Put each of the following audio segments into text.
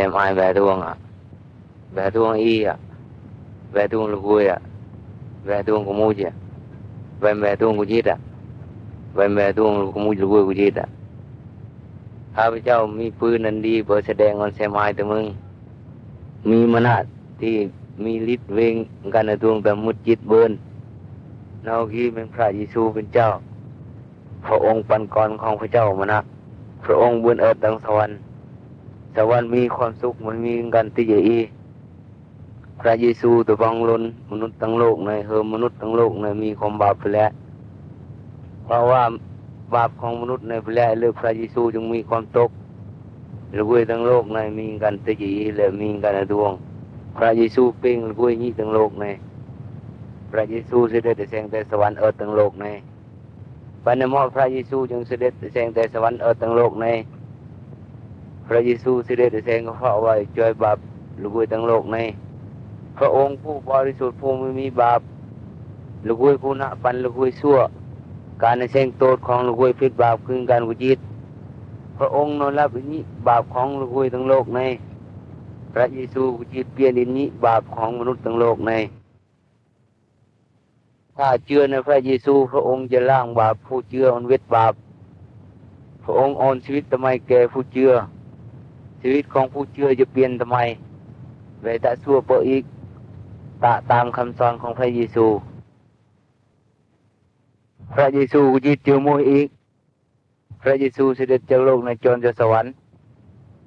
xem ai về tuông à, về tuông y à, về tuông lục vui à, về tuông của mua gì à, về tuông của chết à, về tuông của mua lục vui của chết à. ข้าพเจ้ามีปืนนันดีเปิดแสดงออนแซมไอแต่มึงมีมณะที่มีฤทธิ์เวงกันในดวงแต่มุดจิตเบินเราคีเป็นพระเยซูเป็นเจ้าพระองค์ปันกรของพระเจ้ามณะพระองค์บนเอิร์ธดังสวรรค์สวรรค์มีความสุขมันมีกันที่ใหญ่พระเยซูตัวบังลนมนุษย์ทั้งโลกในเฮอมนุษย์ทั้งโลกในมีความบาปไปแล้วเพราะว่าบาปของมนุษย์ในพระและเลือกพระเยซูจึงมีความตกหรือว่าทั้งโลกในมีกันตะจีและมีกันในดวงพระเยซูเป็นหรือว่านี้ทั้งโลกในพระเยซูเสด็จแต่แสงแต่สวรรค์เอิร์ธทั้งโลกในปัญญามอพระเยซูจึงเสด็จแต่แสงแต่สวรรค์เอิร์ธทั้งโลกในพระเยซูเสด็จแต่แสงก็เพราะว่าช่วยบาปหรือว่าทั้งโลกในพระองค์ผู้บริสุทธิ์ผู้ไม่มีบาปหรือว่าผู้น่าปันหรือว่าชั่วการในแสงโตดของลูกเวพิษบาปคือการกุจิตพระองค์นอนรับอินี้บาปของลูกเวทั้งโลกในพระเยซูกุจิตเปลี่ยนอินี้บาปของมนุษย์ทั้งโลกในถ้าเชื่อในพระเยซูพระองค์จะล้างบาปผู้เชื่ออนเวทบาปพระองค์อ่อนชีวิตทำไมแก่ผู้เชื่อชีวิตของผู้เชื่อจะเปลี่ยนทำไมเวทะชั่วเปรอีกตามคำสอนของพระเยซูพระเยซูกุจิตเจอมวยอีกพระเยซูเสด็จจากโลกในจรจะสวรรค์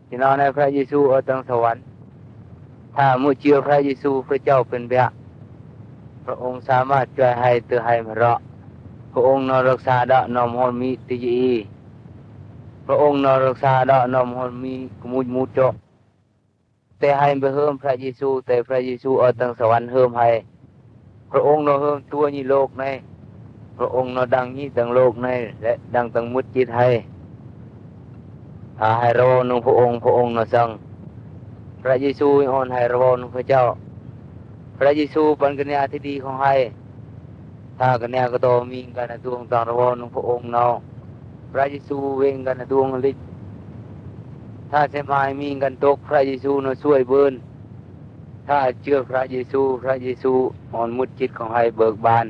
ที่นอนในพระเยซูเอาตั้งสวรรค์ถ้ามุเชื่อพระเยซูพระเจ้าเป็นพระพระองค์สามารถช่วยให้เตือให้มาเราะพระองค์นอนรักษาดะนอมฮอนมีติจีพระองค์นอนรักษาดะนอมฮอนมีกมุจมุจโจแต่ให้ไปเฮิมพระเยซูแต่พระเยซูเอาตั้งสวรรค์เฮิมให้พระองค์นอนเฮิมตัวนี้โลกในพระองค์นดังนี้ตั้งโลกในและดังตั้งมุดจิตให้ให้เรานุพระองค์นสังพระเยซูอ่อนให้เรานุพระเจ้าพระเยซูเป็นกัญญาที่ดีของให้ถ้ากัญญาก็โตมีกันดวงต่างเรานุพระองค์เนาพระเยซูเวงกันดวงฤทธิ์ถ้าเสมายมีกันตกพระเยซูนช่วยเบินถ้าเชื่อพระเยซูอ่อนมุดจิตของให้เบิกบาน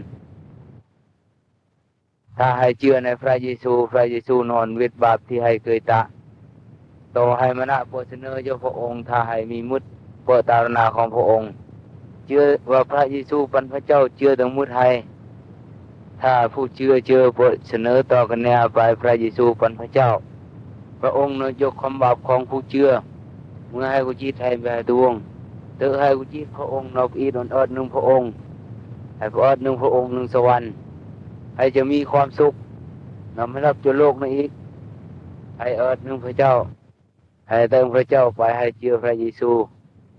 ถ้าให้เชื่อในพระเยซูนอนเวทบาปที่ให้เคยตะโตให้มณะโปรดเสนอเจ้าพระองค์ถ้าให้มีมุดเปิดตารณาของพระองค์เชื่อว่าพระเยซูเป็นพระเจ้าเชื่อถึงมุดให้ถ้าผู้เชื่อโปรดเสนอต่อกันแนวไปพระเยซูเป็นพระเจ้าพระองค์นยกความบาปของผู้เชื่อเมื่อให้กุจิตให้แผ่ดวงเตือให้กุจิตพระองค์นบอีนอนเอิดหนึ่งพระองค์ให้พระเอิดหนึ่งพระองค์หนึ่งสวรรค์ให้จะมีความสุขนำให้รับจุโลกนี้อีกให้เอิดหนึ่งพระเจ้าให้เติมพระเจ้าไปให้เชื่อพระเยซู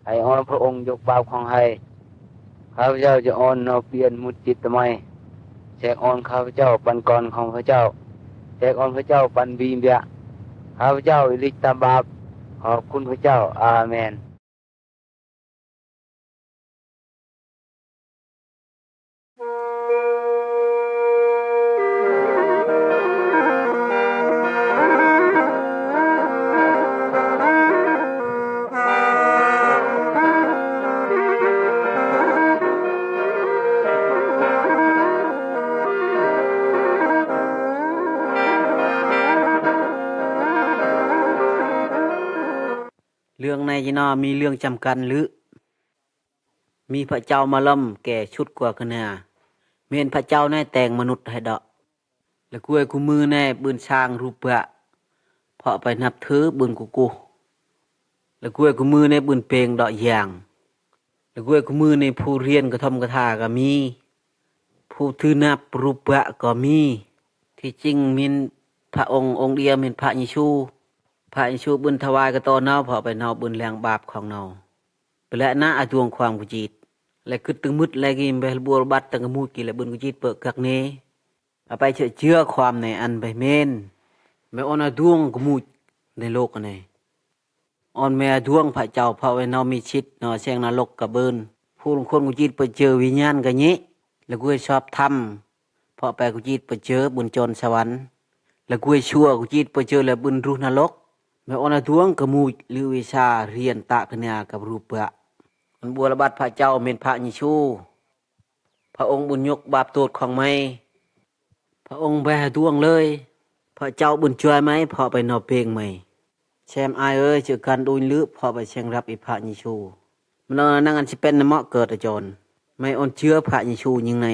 ให้อ้อนพระองค์ยกบาปของให้ข้าพเจ้าจะอ้อนนอเปลี่ยนมุดจิตทำไมแจกอ้อนข้าพเจ้าปันกรของพระเจ้าแจกอ้อนพระเจ้าปันบีมเบียข้าพเจ้าอิลิกตาบาปขอบคุณพระเจ้าอาเมนเรื่องในจีนอมีเรื่องจำกันหรือมีพระเจ้ามาล่ำแก่ชุดกว่ากันเนี่ยเมียนพระเจ้าแน่แต่งมนุษย์ให้ดอกแล้วกูไอ้กูมือแน่บืนช้างรูปะเพาะไปนับถือบืนกูแล้วกูไอ้กูมือในบืนเพลงดอกอย่างแล้วกูไอ้กูมือในผู้เรียนกระทำกระทาก็มีผู้ถือนับรูปะก็มีที่จริงมีพระองค์เดียวมีพระเยซูพระเยซูบุญถวายกระตอเนาพอไปเนาบุญแรงบาปของเนาไปและหน้าอาจวงความกุจิตและคือตึงมุดและกินไปบัวบัดตั้งมูกี่และบุญกุจิตเปิดกักเนเอาไปเชื่อความในอันไปเมนไม่อ่อนอาดวงกมูดในโลกนี้อ่อนแม่ดวงพระเจ้าพระไว้เนามีชิดเนาแสงนรกกับเบินผู้ลงคนกุจิตไปเจอวิญญาณกันนี้แล้วกูชอบทำพอไปกุจิตไปเจอบุญจรสวรรค์แล้วกูชั่วกุจิตไปเจอแล้วบุญรูนรก แม่ออนทวงกะมูหรือวิชาเรียนตะคะเนกับรูปะมันบัวระบัดพระเจ้าเมนพระยิชูพระองค์บุญยกบาปโทษของไม่พระองค์แบดวงเลยพระเจ้าบุญช่วยไหมพอไปนอเพลงไหมแชมอายเอ้ยเจอกันดูลือพอไปเชียงรับอีพระยิชูมันนั่งอันสิเป็นนเหมาะเกิดอาจรไม่ออนเชื่อพระยิชูยังไง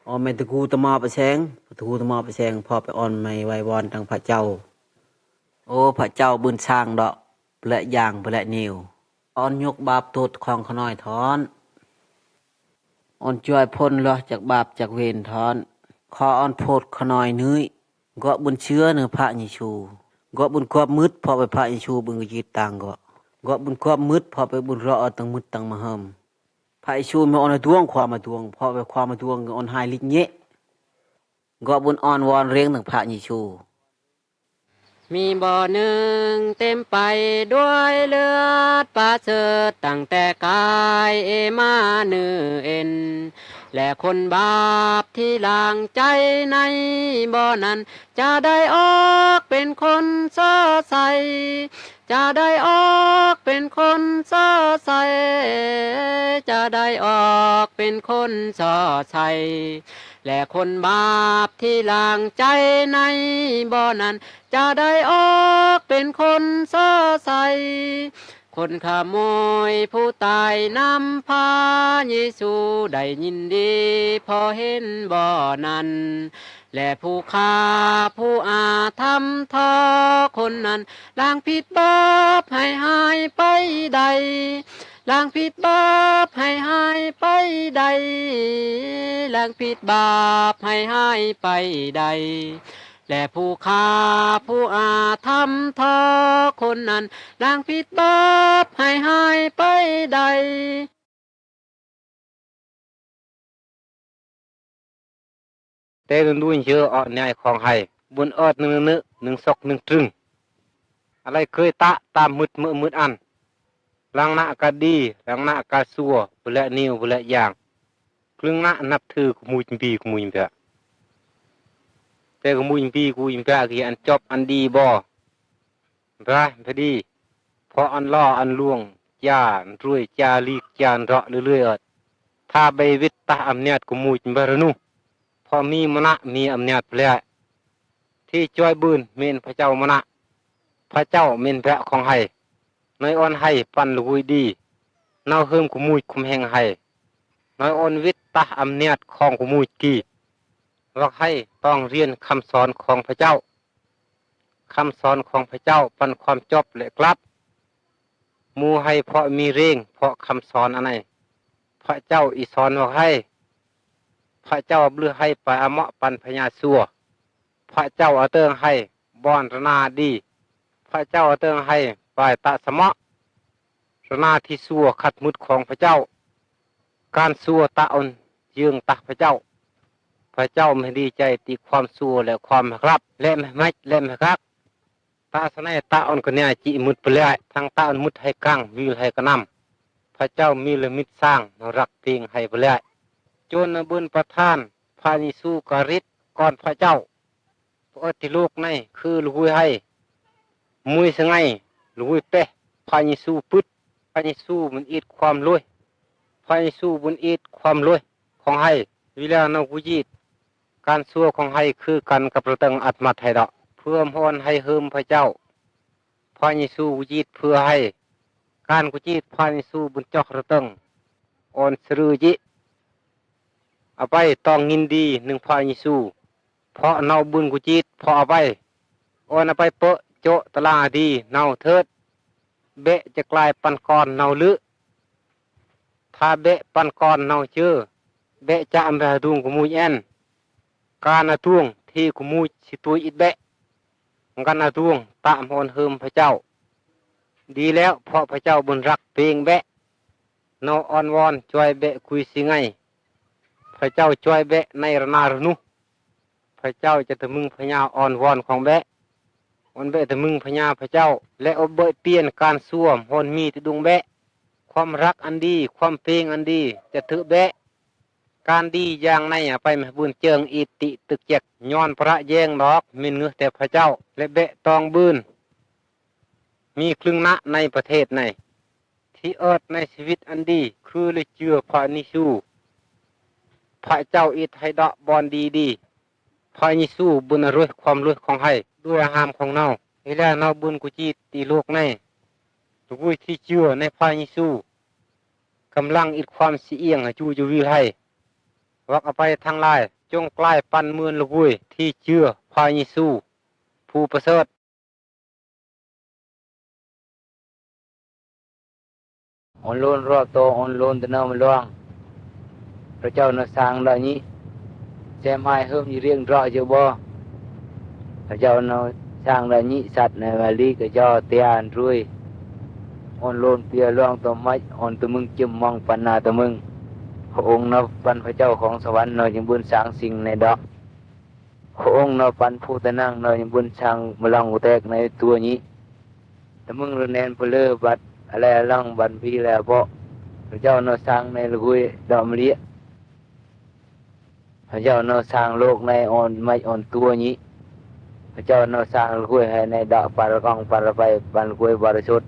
ออนไม่ตะกูตะมอไปแสงตะกูตะมอไปแสงพอไปออนไม่ไววอนทางพระเจ้าโอ้พระเจ้าบุญสร้างดอกและอย่างและนิวออนยกบาปโทษของขน้อยทอนออนช่วยพ้นลอจากบาปจากเวรทอนขอออนโพดขน้อยนื้ยก็บุญเชื้อเนื้อพระยิชูก็บุญควบมืดพอไปพระยิชูบุญกจีตังก็บุญควบมืดพอไปบุญรอตังมืดตังมาเฮิมพระยิชูไม่ออนดวงความมาดวงพอไปความมาดวงออนหายลิเงะก็บุญอ่อนวอนเรียงถึงพระยิชูมีบ่อหนึ่งเต็มไปด้วยเลือดปราเสริฐตั้งแต่กายมาเนื้อเอ็นและคนบาปที่ล้างใจในบ่อนั้นจะได้ออกเป็นคนเสื้อใสจะได้ออกเป็นคนเสื้อใสจะได้ออกเป็นคนเสื้อใสและคนบาปที่ล้างใจในบ่อนั้นจะได้ออกเป็นคนเสื้อใสคนขโมยผู้ตายนำพาเยซูได้ยินดีพอเห็นบ่อนั้นและผู้ฆ่าผู้อาธรรมทอคนนั้นล้างผิดบาปให้หายไปใดล้างผิดบาปให้หายไปใดล้างผิดบาปให้หายไปใดและผู้ฆ่าผู้อาธรรมทอคนนั้นล้างผิดบาปให้หายไปใดแต่ดูเยอะอ่อนใหญ่ของให้บุญเอิดหนึ่งศกหนึ่งตรึงอะไรเคยตะตามมืดอันลังหน้ากะดีลังหน้ากะซัวบุละนิวบุละอย่างครึ่งหน้านับถือขมุยปีขมุยเปะแต่ขมุยปีกูอิมเปะคืออันจบอันดีบ่ไรพอดีพออันล่ออันลวงจานรวยจาลีกจานเราะเรื่อยๆเอิดถ้าใบวิตตาอำนาจขมุยบารนุพอมีมณะมีอำนาจเปล่าที่จอยบืนเมนพระเจ้ามณะพระเจ้าเมนพระของให้น้อยอ่อนให้ปันลุยดีเน่าเฮิมขมุยคุมแหงให้น้อยอ่อนวิตตาอำนาจของขมุยกีว่าให้ต้องเรียนคำสอนของพระเจ้าคำสอนของพระเจ้าปันความจบและกลับมูให้เพราะมีเร่งเพราะคำสอนอันไหนพระเจ้าอีสอนว่าให้พระเจ้าเลือให้ไปอมะปันพญาสัวพระเจ้าเอาเติงให้บอนรนาดีพระเจ้าเอาเติงให้ไปตะสมะรนาที่สัวขัดมุดของพระเจ้าการสัวตะอนยืงตะพระเจ้าพระเจ้าไม่ดีใจติความสัวและความรับและไม่และไม่รักตาสนัยตาอนคนนี้จิมุดเปลือยทางตาอนมุดให้กังวิวให้กระนำพระเจ้ามีละมิตสร้างรักเพียงให้เปลือยจนบุญประทานพระยิสูกริตก่อนพระเจ้าพระติลูกในคือลุยให้มุยสงัยลุยเปะพระยิสูพุทธพระยิสูมันอิดความรวยพระยิสูบุญอิดความรวยของให้วิลานากุจิตการซัวของให้คือกันกับประตังอัตมัดให้ดอกเพื่อมอนให้เฮิมพระเจ้าพระยิสูกุจิตเพื่อให้การกุจิตพระยิสูบุญจอกประตังอ่อนสรือจิเอาไปต้องยินดีหนึ่งพระยิสูเพราะเนาบุญกุจิตพอเอาไปอ่อนเอาไปเปะโจตลาดีเนาเถิดเบะจะกลายปันกรเนาลึถ้าเบะปันกรเนาเชื่อเบะจะอัมเบะดุงกุมุยเอ็นการนาตุงที่กุมุยสิตุยอิดเบะการนาตุงตามหอนเฮิมพระเจ้าดีแล้วเพราะพระเจ้าบุญรักเพียงเบะโนออนวอนช่วยเบะคุยสิไงพระเจ้าช่วยเบะในรนารนุพระเจ้าจะตะมึงพญาออนวอนของเบะออนเบะตะมึงพญาพระเจ้าและอบเบะเปลี่ยนการสวมหอนมีตะดุงเบะความรักอันดีความเพลงอันดีจะถือเบะการดีอย่างในไปมบุญเจิงอิติตึกเจกย้อนพระแยงดอกมินเงือแต่พระเจ้าและเบะตองบืน มีครึ่งนะในประเทศในที่เอิดในชีวิตอันดีคือเลยเชื่อพระนิสูพระเจ้าอิทให้ดอกบอนดีพระนิสูบุญรวยความรวยของให้ด้วยอาหารของเนาให้แล้วเนาบุญกุจิตตีโลกในทุกวิที่เชื่อในพระนิสูกำลังอิดความเสียงให้จูจะวิให้วักอภัยทางลายจงกลายปันเมือนลูกวุ้ยที่เชื่อพระนิสูผู้ประเสริฐon lôn ro to on lôn tơ nơ mà loangพระเจ้าน่ะสร้างแล้วนี้แจมายเฮิมอยู่เรียงรออยู่บ่พระเจ้าน่ะสร้างแล้วนี้สัตว์ในวาลีก็เจ้าเตียนรวยออนโลนเปียล่องตัวไม้ออนตัวมึงจึมมองปันนาตัวมึงพระองค์น่ะปันพระเจ้าของสวรรค์น่ะยังบุญสร้างสิ่งในดอกพระองค์น่ะปันผู้ตะนั่งน่ะยังบุญสร้างมลังอุแตกในตัวนี้แต่มึงระแนนเพลอบัดอะไรลังบันพีแล้วบ่พระเจ้าน่ะสร้างในละกุยดอกมะลิพระเจ้าน่ะสร้างโลกในออนไม้ออนตัวนี้พระเจ้าน่ะสร้างละกุยให้ในดอกปารกองปารไปปันละกุยบริสุทธิ์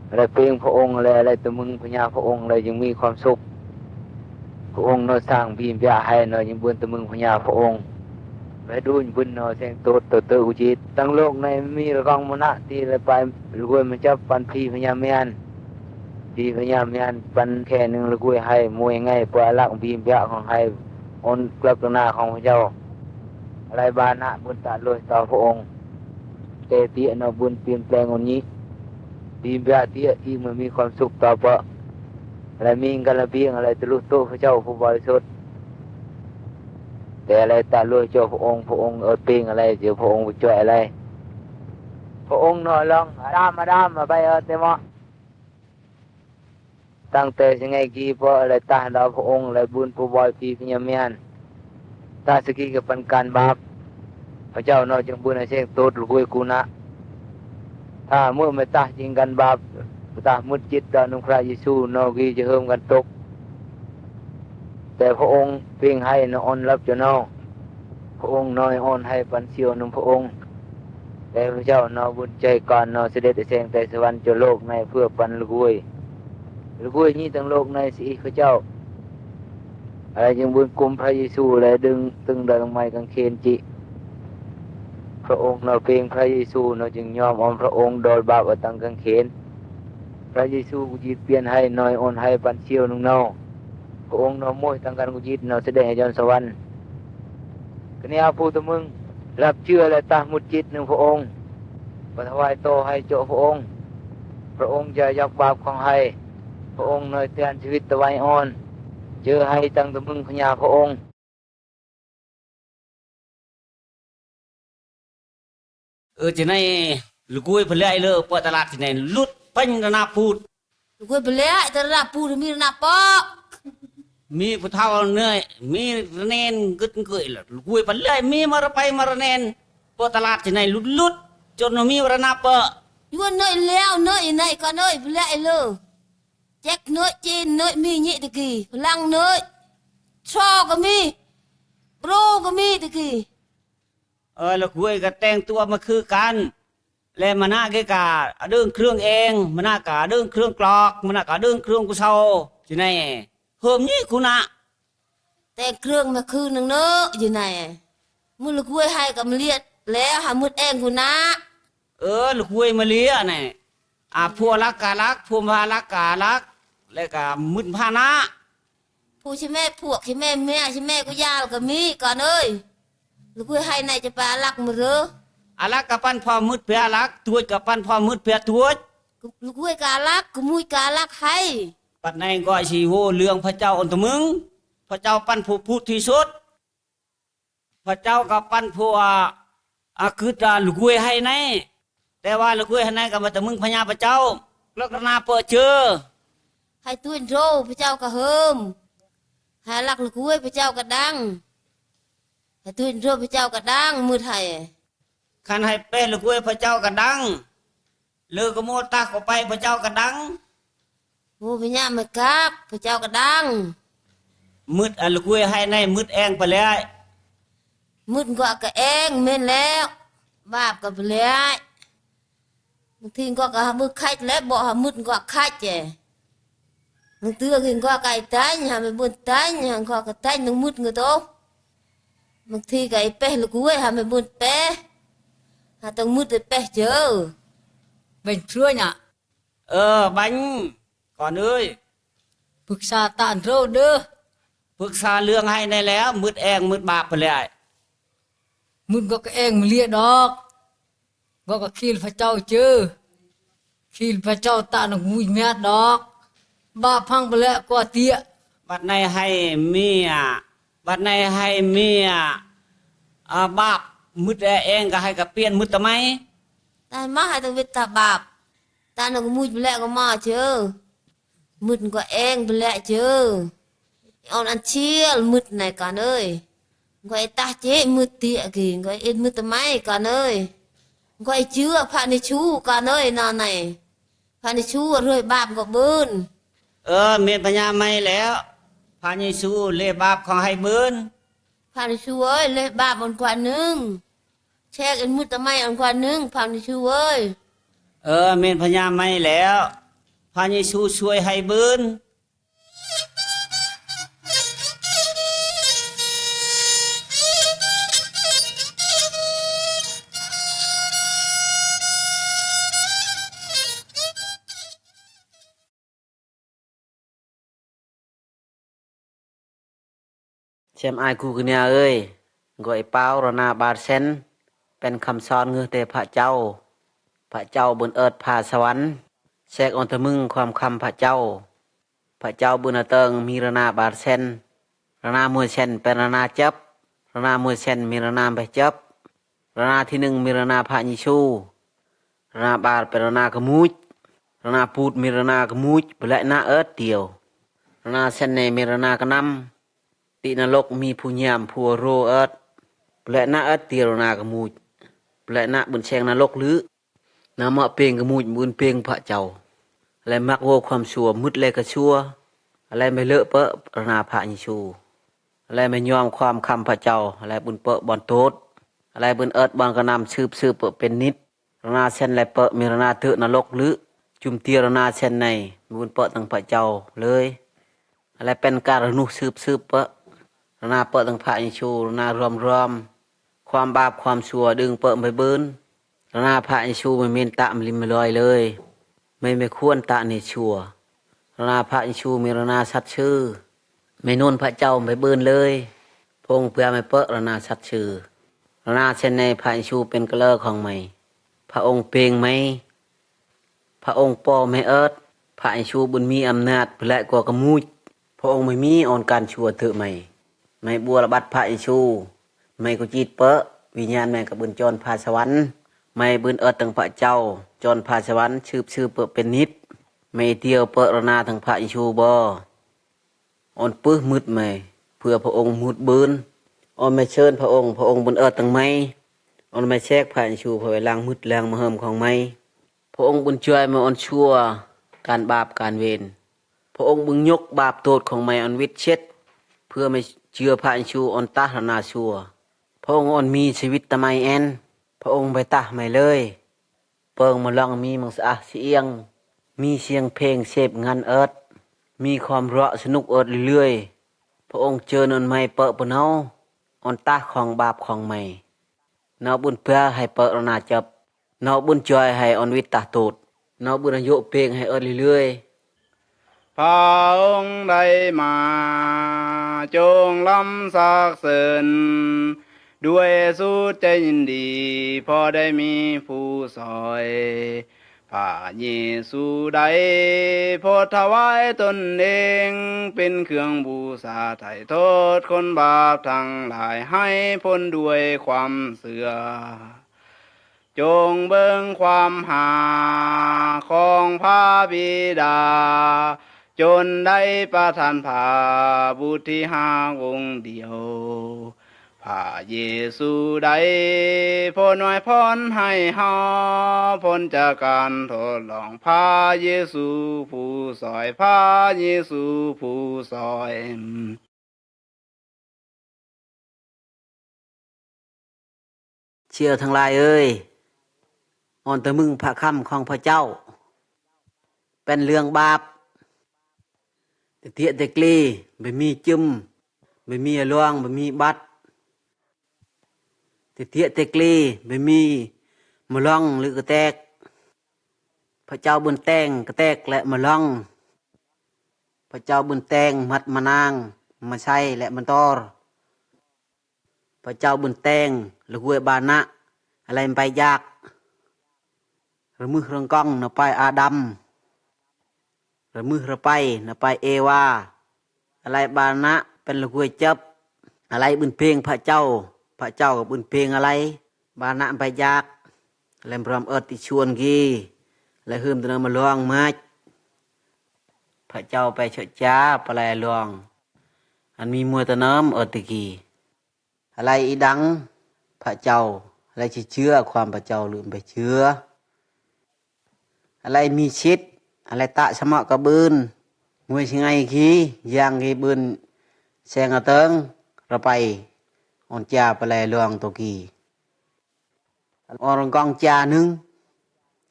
อะไรเพียงพระองค์อะไรตัวมึงพญาพระองค์อะไรยังมีความสุขพระองค์น่ะสร้างบีมยาให้น่ะยังบุญตัวมึงพญาพระองค์ไปดูบุญน่ะแสงโตตัวอุจิตตั้งโลกในมีละกองมณะที่ละไปละกุยมันจะปันพีพญาเมียนดีพญาเมียนปันแค่หนึ่งละกุยให้มวยง่ายปล่อยลักบีมยาของให้อนกลับตหน้าของพระเจ้าอะไรบานะบุญตาลอยต่อพระองค์เตติอนบุญเปลี่ยนแปลงอนนี้บีมยาเตียอีมันมีความสุขต่อปะอะไรมีกันละเบียงอะไรตะลุโตพระเจ้าผู้บริสุทธิ์แต่อะไรตาลอยเจ้าพระองค์เปียงอะไรเจ้าพระองค์ช่วยอะไรพระองค์นอนลงอาดามมาไปเตมะตั้งแต่ยังไงกี่พออะไรตาดาวพระองค์อะไรบุญผู้บริสุทธิ์พญาเมียนตาสกีกับปันการบาปพระเจ้านอจึงบุญให้เสกโตดลุยกูนะถ้าเมื่อไม่ตาจริงกันบาปตามุดจิตดานุพระเยซูนอกีจะเฮิมกันตกแต่พระองค์เพียงให้นอนรับจะนอพระองค์น้อยอ่อนให้ปันเสียวนุ่มพระองค์แต่พระเจ้านอบุญใจก่อนนอเสด็จเสงแต่สวรรค์จะโลกในเพื่อปันลุยนี้ทั้งโลกในสีพระเจ้าอะไรยังบุญกุมพระเยซูเลยดึงตึงดังไม้กางเขนจิพระองค์เราเพียงพระเยซูเราจึงยอมอมพระองค์โดยบาปตังกางเขนพระเยซูกุจิตเปลี่ยนให้น้อยอ่อนให้ปันเชียวนุ่งเนาพระองค์เราโมยตังการกุจิตเราแสดงให้ยนสวรรค์กันนี้อาภูตมึงรับเชื่อและตามุดจิตหนึ่งพระองค์ปฐวายโตให้โจพระองค์จะยกบาปของให้พระองค์น้อยเตือนชีวิตตะวันอ่อนเจอให้ตั้งตะมึงพญาพระองค์จะในลูกกุ้ยเพลายเลยปอตลาดจะในลุดปัญญาพูด ลูกกุ้ยเพลายแต่ระปูมีระปอมีผู้เฒ่าเนื่อยมีเนนกึศเกยหรอลูกกุ้ยเพลายมีมาระไปมาระเนนปอตลาดจะในลุดจนมีระนาปะอยู่เนยแล้วเนยไหนก็เนยเพลายเลยแจ็คเนยจีนเนยมีนี่ตะกี้พลังเนยชอก็มีโปรก็มีตะกี้ลูกกุ้ยก็แต่งตัวมาคือกันแล้วมันน่าเกกาเดินเครื่องเองมันน่ากาเดินเครื่องกรอกมันน่ากาเดินเครื่องกุเซาจะในเพิ่มนี่คุณะแต่เครื่องมาคือนึงเนอะอยู่ไหนมือลูกกุ้ยให้กับเลียดแล้วหามืดเองคุณนะลูกกุ้ยมาเลี้ยเนี่ยพัวรักกาลักพัวพารักกาลักแล้วก็มึนพานะผู้ใช่แม่พวกใช่แม่แม่ใช่แม่ก็ยาวก็มีก่อนเอ้ยลูกกุ้ยให้ในจะปลาลักมือเรืออาลักกับปั้นพอมืดเพียลักตัวกับปั้นพอมืดเพียตัวลูกกุ้ยกาลักกุมุยกาลักให้ปัจในก็ชีโวเรื่องพระเจ้าอันตมึงพระเจ้าปั้นผู้พูดที่สุดพระเจ้ากับปั้นผู้คือตาลูกกุ้ยให้ในแต่ว่าลูกกุ้ยให้ในกับมาแต่มึงพญาพระเจ้าลักนาเปิดเจอให้ตุ้นโรพระเจ้าก็เฮิมให้ลักลูกกุ้ยพระเจ้าก็ดังให้ตุ้นโรพระเจ้าก็ดังมือไทยขันให้เป็นลูกกุ้ยพระเจ้าก็ดังเลือกโมตาเข้าไปพระเจ้าก็ดังโอ้พญาไม่กักพระเจ้าก็ดังมืดลูกกุ้ยให้ในมืดแองไปเลยมืดกว่าก็เองเม่นแล้วบาปก็ไปเลย บางทีก็หามือคัดแล้วบ่หามืดก็คัดแจบางเตือกินก็ไก่ตายหาไม่บุญตายหาก็ตายนึงมืดเงโตบางทีก็ไอ้เป้ลูกเว้ยหาไม่บุญเป้หาต้องมืดไอ้เป้เจอ Bên trưa nhỉ, bánh còn ơi bực xa tàn râu đưa, ปรึกษาเรื่องให้ในแล้วมืดแองมืดบาปไปเลย muốn có cái em lia đọc, có cái khi phải trao chứ, khi phải trao ta nó vui mẹ đọc, ba phăng bờ lẹ qua tiệ, บัดในให้เมียบัดในให้เมียบาปมืดเองก็ให้กับเปลี่ยนมืดทำไม ta má hai tao biết ta bạp ta nó mùi lẹ có mà chứ mứt của em lẹ chứ ông ăn chia mứt này cả ơi gọi ta chế mứt tịa kì gọi em mứt tao máy cả ơi gọi chưa phan đi chú cả ơi nào này phan đi chú rồi bạp có bơn เมียนปัญญาไม่แล้วพระเยซูเละบาปของให้เบิ้น phan đi chú ơi lên bạp một quả nưng check em mứt tao máy một quả nưng phan đi chú ơi เมียนปัญญาไม่แล้วพระเยซูช่วยให้เบิ้น xem ai cu cái nhà ơi gọi bao rồi na bát sen เป็นคำสอนเงือแต่พระเจ้าพระเจ้าบนเอิร์ธพาสวรรค์แทรกอนตะมึงความคำพระเจ้าพระเจ้าบุญเติงมีระนาบาดเซนระนามือเซนเป็นระนาจับระนามือเซนมีระนาไปจับระนาที่หนึ่งมีระนาพระยิชูระนาบาดเป็นระนากระมุจระนาพูดมีระนากระมุจเปละนาเอิร์ธเดียวระนาเซนในมีระนากระนำตินรกมีผู้ยามผู้โรเอิร์ธเปละนาเอิร์ธเดียวระนากระมุจเปละนาบนแชงนรกหรือน้ำมะเปียงกระมุจบุญเปียงพระเจ้าอะไรมักโวความชั่วมุดเลยก็ชั่วอะไรไม่เลอะเปอะระนาพระยิชูอะไรไม่ยอมความคำพระเจ้าอะไรบุญเปอะบอนโตดอะไรบุญเอิดบอนกระนำชืบเปอะเป็นนิดระนาเส้นอะไรเปอะมีระนาเถอะนรกหรือจุมเตียระนาเส้นในบุญเปอะตั้งพระเจ้าเลยอะไรเป็นการนุชืบเปอะระนาเปอะตั้งพระยิชูระนารวมความบาปความชั่วดึงเปอะไปเบิ้นระนาพระยิชูไม่มีตะมลิมลอยเลยไม่ควรตะในชัวระนาพระอิชูมีระนาสัตชื่อไม่นุ่นพระเจ้าไปเบิ้นเลยพงเพื่อไม่เปอะระนาสัตชื่อระนาเช่นในพระอิชูเป็นกระเลอของไม่พระองค์เพียงไหมพระองค์ปอไม่เอิดพระอิชูบุญมีอำนาจและกว่ากระมุจพระองค์ไม่มีอ่อนการชัวเถอะไม่บัวระบัดพระอิชูไม่กุจิตเปอะวิญญาณแม่กับบุญจรพาสวรรค์ไม่บุญเอิดตั้งพระเจ้าจนพาสวรรค์ชื่อเปิดเป็นนิดไม่เที่ยวเปิดระนาทางพระอิชูบออ่อนปื้มืดไม่เพื่อพระองค์มุดบืนอ่อนไม่เชิญพระองค์บุญเอิดตั้งไม่อ่อนไม่แชกพระอิชูพระเวลางมืดแรงมาเฮิมของไม่พระองค์บุญช่วยมาอ่อนชั่วการบาปการเวรพระองค์บุญยกบาปโทษของไม่อ่อนวิเช็ดเพื่อไม่เชื่อพระอิชูอ่อนตาระนาชั่วพระองค์อ่อนมีชีวิตตะไมแอนพระองค์ไปตาไม่เลยเปิงมาลองมีมังสะเสียงมีเสียงเพลงเสพงานเอิดมีความเราะสนุกเอิดเรื่อยๆพระองค์เจอนนไม่เปิดปนเอาออนตาของบาปของไม่เนาบุญเพื่อให้เปิดระนาจับเนาบุญจอยให้ออนวิตตาตูดเนาบุญอายุเพลงให้เอิดเรื่อยๆ พระองค์ได้มาจงล้ำสักเสริญด้วยสุดใจยินดีพอได้มีผู้ซอยพระเยซูได้โพดถวายตนเองเป็นเครื่องบูชาไถ่โทษคนบาปทั้งหลายให้พ้นด้วยความเสื่อจงเบิ่งความหาของพระบิดาจนได้ประทานพระบุตรที่หาองค์เดียวพระเยซูได้พ้นไว้พ้นให้เฮาพ้นจากการทดลองพระเยซูผู้ซอยพระเยซูผู้ซอยเชี่ยวทั้งหลายเอ้ย ออนแต่มึงพระคำของพระเจ้า เป็นเรื่องบาปแต่เทียแต่กลีไม่มีจุมไม่มีอลวงไม่มีบัดแต่เทียแต่กลีไม่มีมะลองหรือกระแตกพระเจ้าบุญแตงกระแตกและมะลองพระเจ้าบุญแตงมัดมานางมาใช้และมันตอรพระเจ้าบุญแตงหรือหวยบานะอะไรมันไปยากหรือมือเรื่องกล้องนไปอาดัมหรือมือระไปนไปเอวาอะไรบานะเป็นหรือหวยจับอะไรบุญเพลงพระเจ้ากับบุญเพลงอะไรบานะไปยากอะไรพร้อมติชวนกีอะไรหืมตัวนั้นมาลวงมัดพระเจ้าไปเฉดจ้าปลายลวงอันมีมัวตะน้ำติกีอะไรอีดังพระเจ้าอะไรเชื่อความพระเจ้าลืมไปเชื่ออะไรมีชิดอะไรตะสมะกระบืนมวยชิงไงขี้ยางกีบืนแสงเติงระไปอ่อนจ้าปลายลวงตัวกีอ่อนกองจ้าหนึ่ง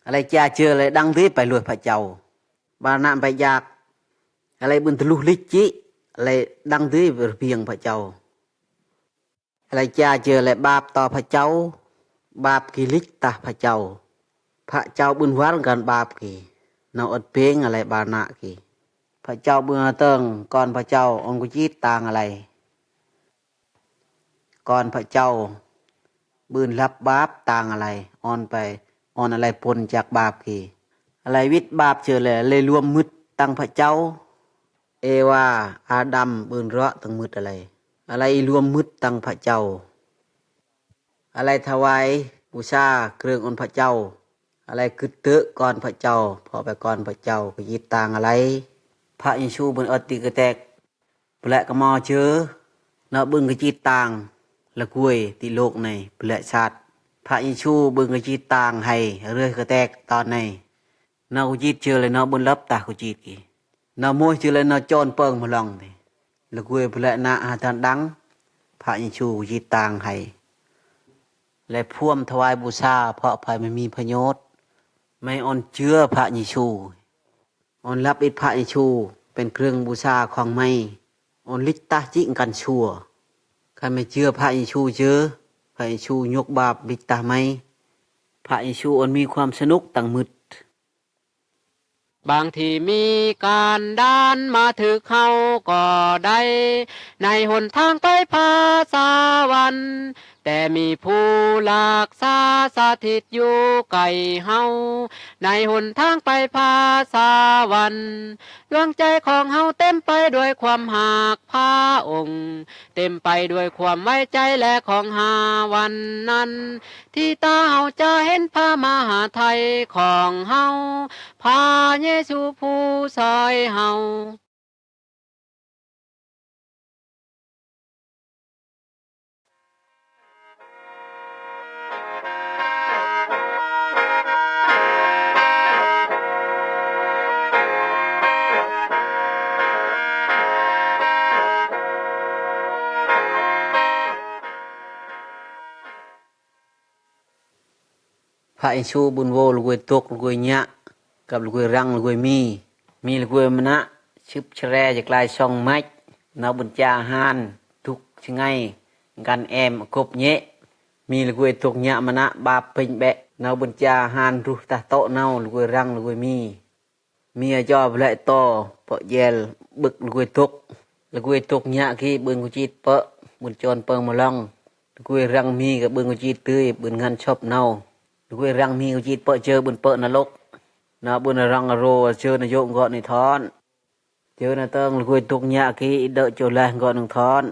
อะไรจ้าเชื่ออะไรดังที่ไปรวยพระเจ้าบานะไปยากอะไรบุญทะลุลิจิอะไรดังที่เพียงพระเจ้าอะไรจ้าเจออะไรบาปต่อพระเจ้าบาปกิลิกตาพระเจ้าพระเจ้าบุญวัดกันบาปกี่นาอดเพลงอะไรบานะกี่พระเจ้าบุญเติงก่อนพระเจ้าองคุจิตต่างอะไรก่อนพระเจ้าบุญรับบาปต่างอะไรอ่อนไปอ่อนอะไรปนจากบาปกี่อะไรวิทย์บาปเจอเลยรวมมืดตั้งพระเจ้าเอวาอาดัมบืนเราะตั้งมืดอะไรรวมมืดตั้งพระเจ้าอะไรถวายบูชาเครื่ององค์พระเจ้าอะไรกึดเตอะก่อนพระเจ้าพอไปก่อนพระเจ้าก็ยึดต่างอะไรพระยิชูบนอติกระแตกเปละกมอเชื้อเนาะบึงกระจีต่างละกุยติโลกในเปละชาติพระยิชูบึงกระจีต่างให้เรื่อยกระแตกตอนในเนาะกุจีเชื้อเลยเนาะบนลับตากุจีกี่เนาะมวยเชื้อเลยเนาะโจรเปิงมาลองเลยละกุยเปละนาอาทานดังพระยิชูกุจีต่างให้และพ่วมถวายบูชาเพราะภัยไม่มีประโยชน์ไม่อ่อนเชื่อพระยิชูอ่อนรับอิทธิพระยิชูเป็นเครื่องบูชาของไม่อ่อนลิตตาจิงกันชั่วใครไม่เชื่อพระยิชูเชื่อพระยิชูยกบาปลิตตาไม่พระยิชูอ่อนมีความสนุกตั้งมืดบางทีมีการด้านมาถือเข้าก็ได้ในหนทางไปพาสวรรค์แต่มีผู้รักษาสถิตอยู่ไกลเฮาในหนทางไปพาสวรรค์ดวงใจของเฮาเต็มไปด้วยความหากพระองค์เต็มไปด้วยความไว้ใจและของหาวันนั้นที่ตาเฮาจะเห็นพระมหาไทยของเฮาพระเยซูผู้ซอยเฮาพระยิชูบุญโวลูกวยตกลูกวยยะกับลูกวยรังลูกวยมีลูกวยมณะชึบแชรจากลายช่องไม้นาบุญจาหานทุกชงไงกันแอมกบเนะมีลูกวยตกยะมณะบาปเป็นแบะนาบุญจาหานรุตาโตเนาลูกวยรังลูกวยมีจอบและโตเปาะเยลบึกลูกวยตกยะขี้บึงกุจิตเปาะบุญจรเปิงมาลองลูกวยรังมีกับบึงกุจิตตื้อบึงงันชอบเนาลูกรังมีกุจิตเปาะเจอบุญเปาะนรกนาบุญรังอโรเจอนายกเกาะในทอนเจอนาเติงลูกตุกยะกีเดอโจแลเกาะหนึ่งทอน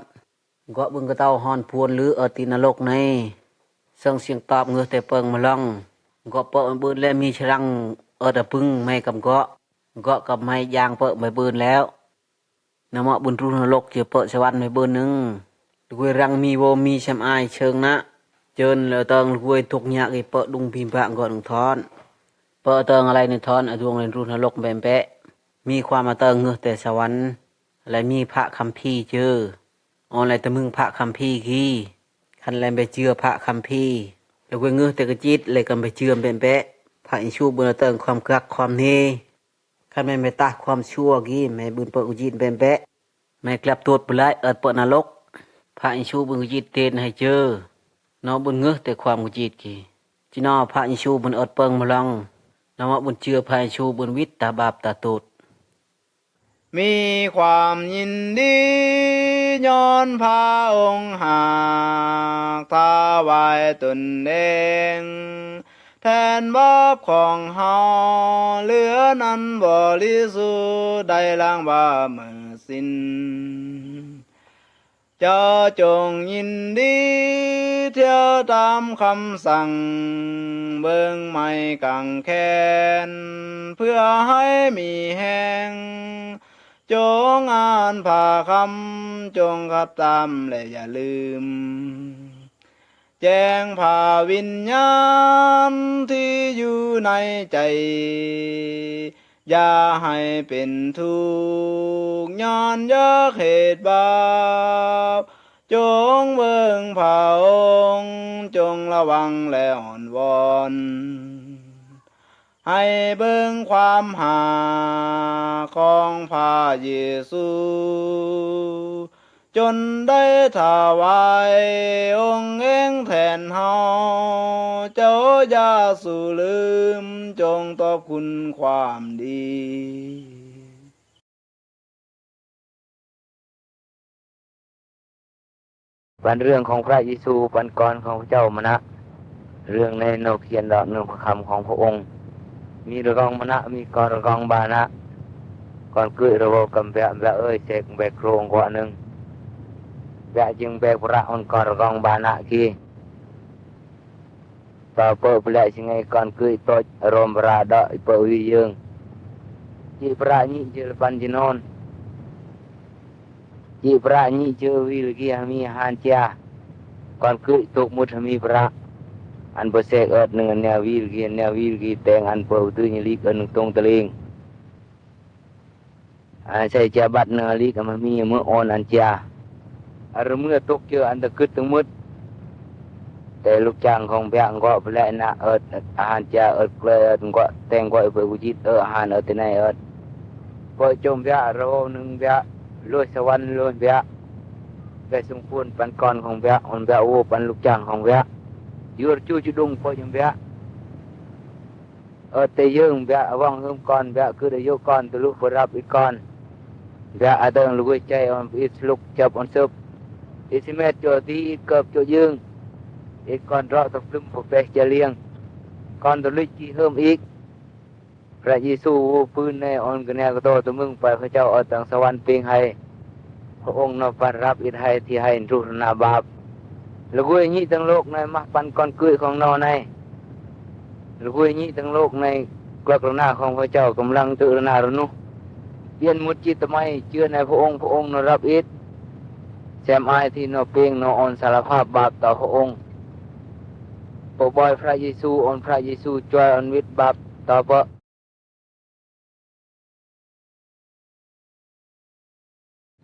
เกาะบึงกระเต้าฮอนพวนหรือตีนรกในเสียงตอบเงือแต่เปิงมาลังเกาะเปาะบุญและมีชรังตะพึ่งไม่กำเกาะกับไม่ยางเปาะไม่บืนแล้วนามาบุญรุนรกเจอเปาะสวรรค์ไม่บืนหนึ่งลูกรังมีโวมีชำอายเชิงนะเจินเลยเติงลูกตุกยะกีเปาะดุงพิมพ์พระเกาะหนึ่งทอนเปิดเติงอะไรในทอนดวงในรุ่นนรกแบมแปะมีความมาเติงเงือแต่สวรรค์และมีพระคัมภีร์เจอออนอะไรแต่มึงพระคัมภีร์ขี้คันแลมไปเชื่อพระคัมภีร์ แล้วก็เงื้อแต่กระจิตเลยกันไปเชื่อมเป็นแปะพระอินชูบุญเติงความกักความเฮคันแม่ไม่ตาความชั่วกี้แม่บุญเปิดกุจิตเป็นแปะแม่กลับตัวไปเลยเปิดนรกพระอินชูบุญกุจิตเตนให้เจอน้องบุญเงื้อแต่ความกุจิตกี้จีน้อพระอินชูบุญเปิงมาลองน้องบุญเชื่อพระอินชูบุญวิทย์ตาบาปตาตูดมีความยินดีย้อนพระองค์หากถวายตนเองแทนบาปของเฮาเหลือนั้นบริสุทธิ์ได้ล้างบาปเมื่อสิ้นเจ้าจงยินดีเที่ยวตามคำสั่งเบิ่งไม่กังแค้นเพื่อให้มีแห่งจงอ่านผ่าคำจงขับตามและอย่าลืมแจ้งผ่าวิญญาณที่อยู่ในใจอย่าให้เป็นทุกข์ย้อนยักเหตุบาปจงเบิ่งผ่าองค์จงระวังและอ่อนวอนให้เบิ่งความหาของพระเยซูจนได้ถวายองค์เองแทนเฮาเจ้าอย่าสู่ลืมจงตอบคุณความดีปันเรื่องของพระเยซูปันกรของพระเจ้ามณะเรื่องในโนเขียนดอกหนึ่งพระคำของพระองค์มีระกองมณะมีกรระกองบานะก่อนเกิดระบบกำแบะแบะเอ้ยเสกแบกโครงกว่าหนึ่งแบะจึงแบกพระองค์กรระกองบานะที่ต่อเปิดเปลชิงไงก่อนเกิดตัวรวมพระดอกเปิดวิยังจีพระนี้เจอปันจินนจีพระนี้เจอวิลกี้มีฮันเจียก่อนเกิดตกมุทมีพระอันเปเสกหนึ่งแนววิลกี้แต่งอันเปิดตัวนี้ลิกหนึ่งตรงตะลิงใช้เจ้าบัดหนึ่งลิกมันมีเมื่ออ่อนอันเจียอารมณ์เมื่อตกเจออันตะกึดทั้งหมดแต่ลูกจ้างของเพียงก็เปล่านะอาหารเจ้าเปล่าก็แต่งก็เปิดกุจิตอาหารที่ไหนพอจมเพียเราหนึ่งเพียลอยสวรรค์ลอยเพียได้สมควรปันกรของเพียคนเพียโอ้ปันลูกจ้างของเพียยูรจูจุดงพอจมเพียแต่ยังเพียว่างเฮิมก่อนเพียคือได้ยกก่อนตะลุกรับอีกก่อนเพียอาจจะลุกใจอ่อนอิสลุกจับอ่อนซึบอิสเมตโจที่เกิบโจยึงอีกก่อนรอตะลุ่มผูกแปะจะเลี้ยงก่อนตะลุกจีเฮิมอีกพระเยซูพื้นในอ่อนกันแนวก็โตตัวมึงไปพระเจ้าต่างสวรรค์เพียงให้พระองค์นปรับอิทให้ที่ให้รุนาบาปแล้วกูอย่างนี้ทั้งโลกในมักปันก่อนเกิดของนอในแล้วกูอย่างนี้ทั้งโลกในกรณาของพระเจ้ากำลังตื่นนารนุเปลี่ยนมุดจิตไม่เชื่อในพระองค์นรับอิทแซมไอที่นเพียงนอ่อนสารภาพบาปต่อพระองค์ปกบอยพระเยซูอ่อนพระเยซูช่วยอ่อนวิทย์บาปต่อพระ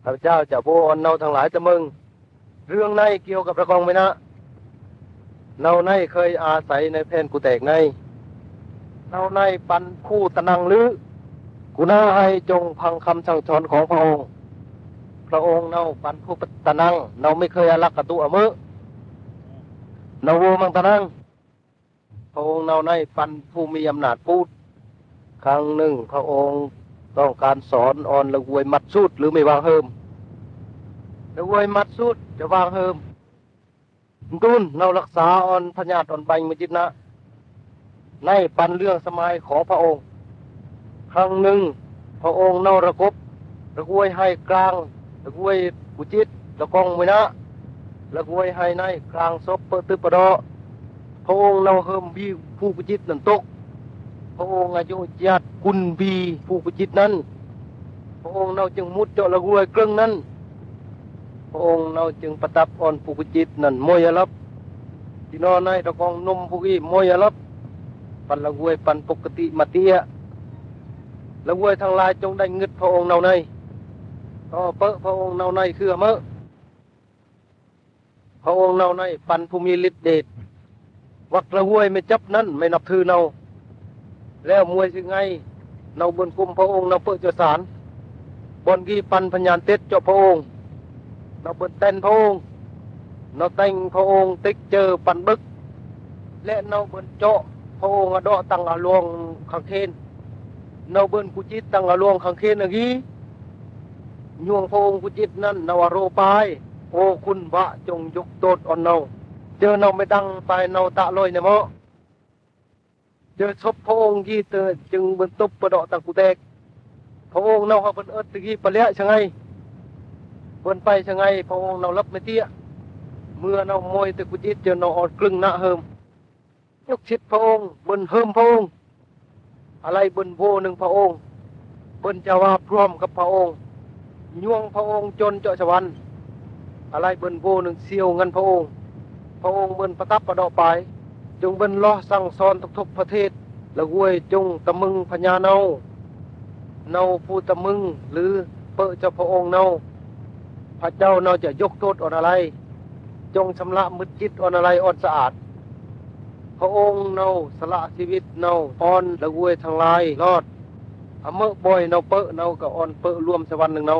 ข้าพเจ้าจะพูดเนาทั้งหลายจะมึงเรื่องในเกี่ยวกับพระกองไว้นะเนาในเคยอาศัยในแผ่นกูแตกในเนาในปันคู่ตะนังหรือกูน่าให้จงพังคำสั่งสอนของพระองค์เนาปันผู้ตะนังเนาไม่เคยอารักกระตุอมือเนาโวมังตะนังพระองค์เนาในปันผู้มีอำนาจพูดครั้งหนึ่งพระองค์ต้องการสอนอ่อนละวยมัดสุดหรือไม่วางเฮิมละวยมัดสุดจะวางเฮิมตุนเรารักษาอ่อนพญาตอ่อนใบมือจิตนะในปันเรื่องสมัยของพระองค์ครั้งหนึ่งพระองค์เนาระกบระกวยให้กลางระกวยกุจิตระกองไว้นะระกวยให้ในกลางศพเปิดตึปดอพระองค์เนาเฮิมบีผู้กุจิตนั่นตกพระองค์อายุญาติคุณบีผู้กุจิตนั้นพระองค์เนาจึงมุดเจาะระกวยกลึงนั้นพระองค์เนาจึงประทับอ่อนผู้กุจิตนั่นมวยลับที่นอนในระกองนมผู้กี้มวยลับปันระกวยปันปกติมาเตียระกวยทั้งหลายจงได้งึดพระองค์เนาในก็เปะพระองค์เนาในคือเมื่อพระองค์เนาในปันผู้มีฤทธิ์เดช วักระห้วยไม่จับนั้นไม่นับถือเนาแล้วมวยสิไงเนาบนกุมพระองค์เนาเปิดเจาสารบนกีปันพญานเต็ดเจ้าพระองค์เนาบนเต้นพระองค์เนาแต่งพระองค์ติ๊กเจอปันบึกและเนาบนเจาะพระองค์ดอตังอาลวงขังเคนเนาบนกุจิตตังอาลวงขังเคนอย่างนี้ยวงพระองค์กุจิตนั้นนาวโรปายโอคุณวะจงยกโตดอ่อนเนาเจอเนาไม่ดังไปเนาตะลอยเนี่ยมะเจอศพพระองค์ยี่เตอจึงบนตุบประดอตังกุแตกพระองค์เนาเขาเป็นเอิร์ตกี้ปะเละช่างไงบนไปช่างไงพระองค์เนารับไม่เตี้ยเมื่อเนามวยตะกุจิตเจอเนาอดกลึงหน้าเฮิมยกชิดพระองค์บนเฮิมพระองค์อะไรบนโวหนึ่งพระองค์บนจะว่าพร้อมกับพระองค์ยวงพระองค์จนเจาะชวันอะไรบนโวหนึ่งเสียวเงินพระองค์พระองค์บนประทับประดอไปจงบนล้อสั่งสอนทุกประเทศละห้วยจงตะมึงพญาเนาผู้ตะมึงหรือเปิดเจ้าพระองค์เนาพระเจ้าเนาจะยกโทษอ่อนอะไรจงชำระมืดจิตอ่อนอะไรอ่อนสะอาดพระองค์เนาสละชีวิตเนาอ่อนละห้วยทางลายรอดอเมบ่อยเนาเปิดเนากับอ่อนเปิดรวมสวรรค์หนึ่งเนา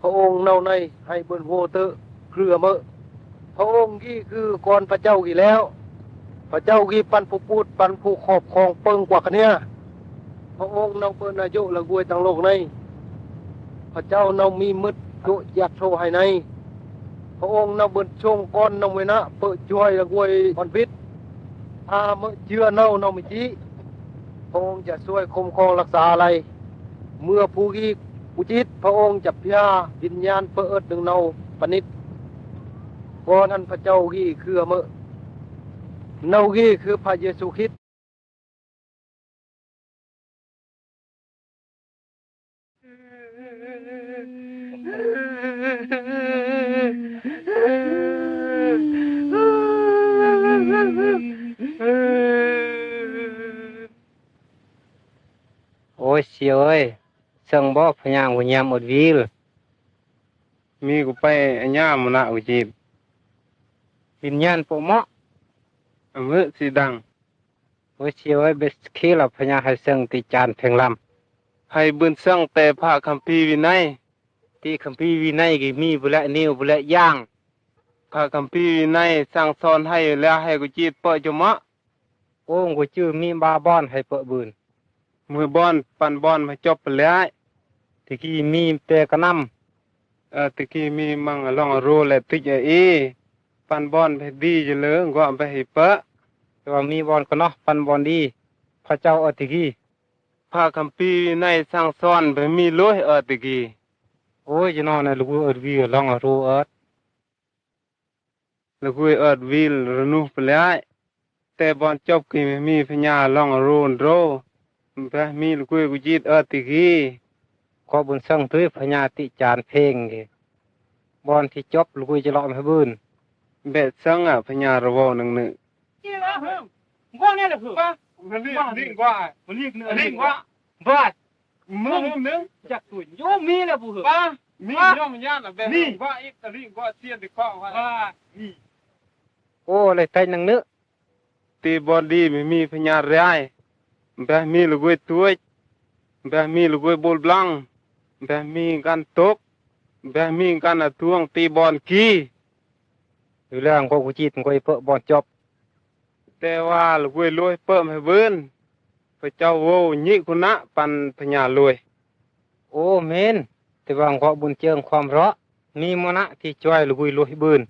พระองค์เนาในให้บนโวเตอเครือเมพระองค์ที่คือก่อนพระเจ้ากี่แล้ว พระเจ้ากี่ปันผู้พูดปันผู้ขอบครองเปิงกว่ากันเนี่ยพระองค์เนาเปิดนายกละกวยต่างโลกในพระเจ้าเนามีมืดกุยัดโชให้ในพระองค์เนาเบิดชงก้อนเนาเวนะเปิดช่วยละกวยอ่อนพิษถ้าเมื่อเชื่อเนาไม่จีพระองค์จะช่วยคุ้มครองรักษาอะไรเมื่อผู้กี่ผู้จิตพระองค์จะพยาวิญญาณเปิดหนึ่งเนาปณิตก่อนนั้นพระเจ้ากี่คือเมื่อเนากี่คือพระเยซูคริสต์โอ้ยเสียวเอ้ยเสั่งบ่พญางหัวยามอดวิล มีกูไปอัญญามนะอุจิต วิญญาณโปเหมาะ อมือสีดัง โอ้ยเสียวเอ้ยเบสคีละพญาให้เสั่งติจานเพ่งลำ ให้บุญสั่งแต่พระคัมภีร์วินัย ที่คัมภีร์วินัยก็มีบุละนิ้วบุละย่าง พระคัมภีร์วินัยสั่งสอนให้แล้วให้กูจิตเปิดจมะ โอ้งกูชื่อมีบาบอนให้เปิดบืน มือบอนปันบอนมาจบไปแล้ว ที่กี้มีเปกระนำ ตะกี้มีมังลองโรและติจเอปันบอนไปดีจะเลยก็ไปให้เปะ แต่ว่ามีบอนก็เนาะปันบอนดีพระเจ้าอติกี้ พระคัมภีร์วินัยสั่งสอนไปมีลอยตะกี้ โอ้ยจะนอนในลูกเอิดวีลองรู้เอิด แล้วกูวิลรนุไปแล้วแต่บอนจบกี่มีพญาลองโรนโรไปมีลูกกูจิตตะกี้ ขอบุญสั่งด้วยพญาติจานเพลงเกบอนที่จบลูกจะลองให้บืน เบ็ดสั่งพญาระวอนึงนึ Con nghe được hả? Linh qua, linh qua. Vâng. Mừng nữa. Chặt tuổi nhô mi là phù hợp. Ba, mi Ba. nhom nhá là về Mi. qua ít linh qua tiền thì qua qua. À, gì? โอ้เลยใจนังเนื้อ Ti bon đi mi phải nhà rai. Bé mi là quê tuổi. Bé mi là quê bol blanc. Bé mi gan tốt. Bé mi gan là tuông ti bon ki. อยู่เรื่องพวกกูจีตกูเปิดบอนจบ แต่ว่าลูกเว้ยรวยเปิ้มให้เบิ่นพระเจ้าโวญิคุณะปันพญารวย โอ้เมนแต่ว่าขอบุญเจิงความเราะมีมณะที่ช่วยลูกลุยบืน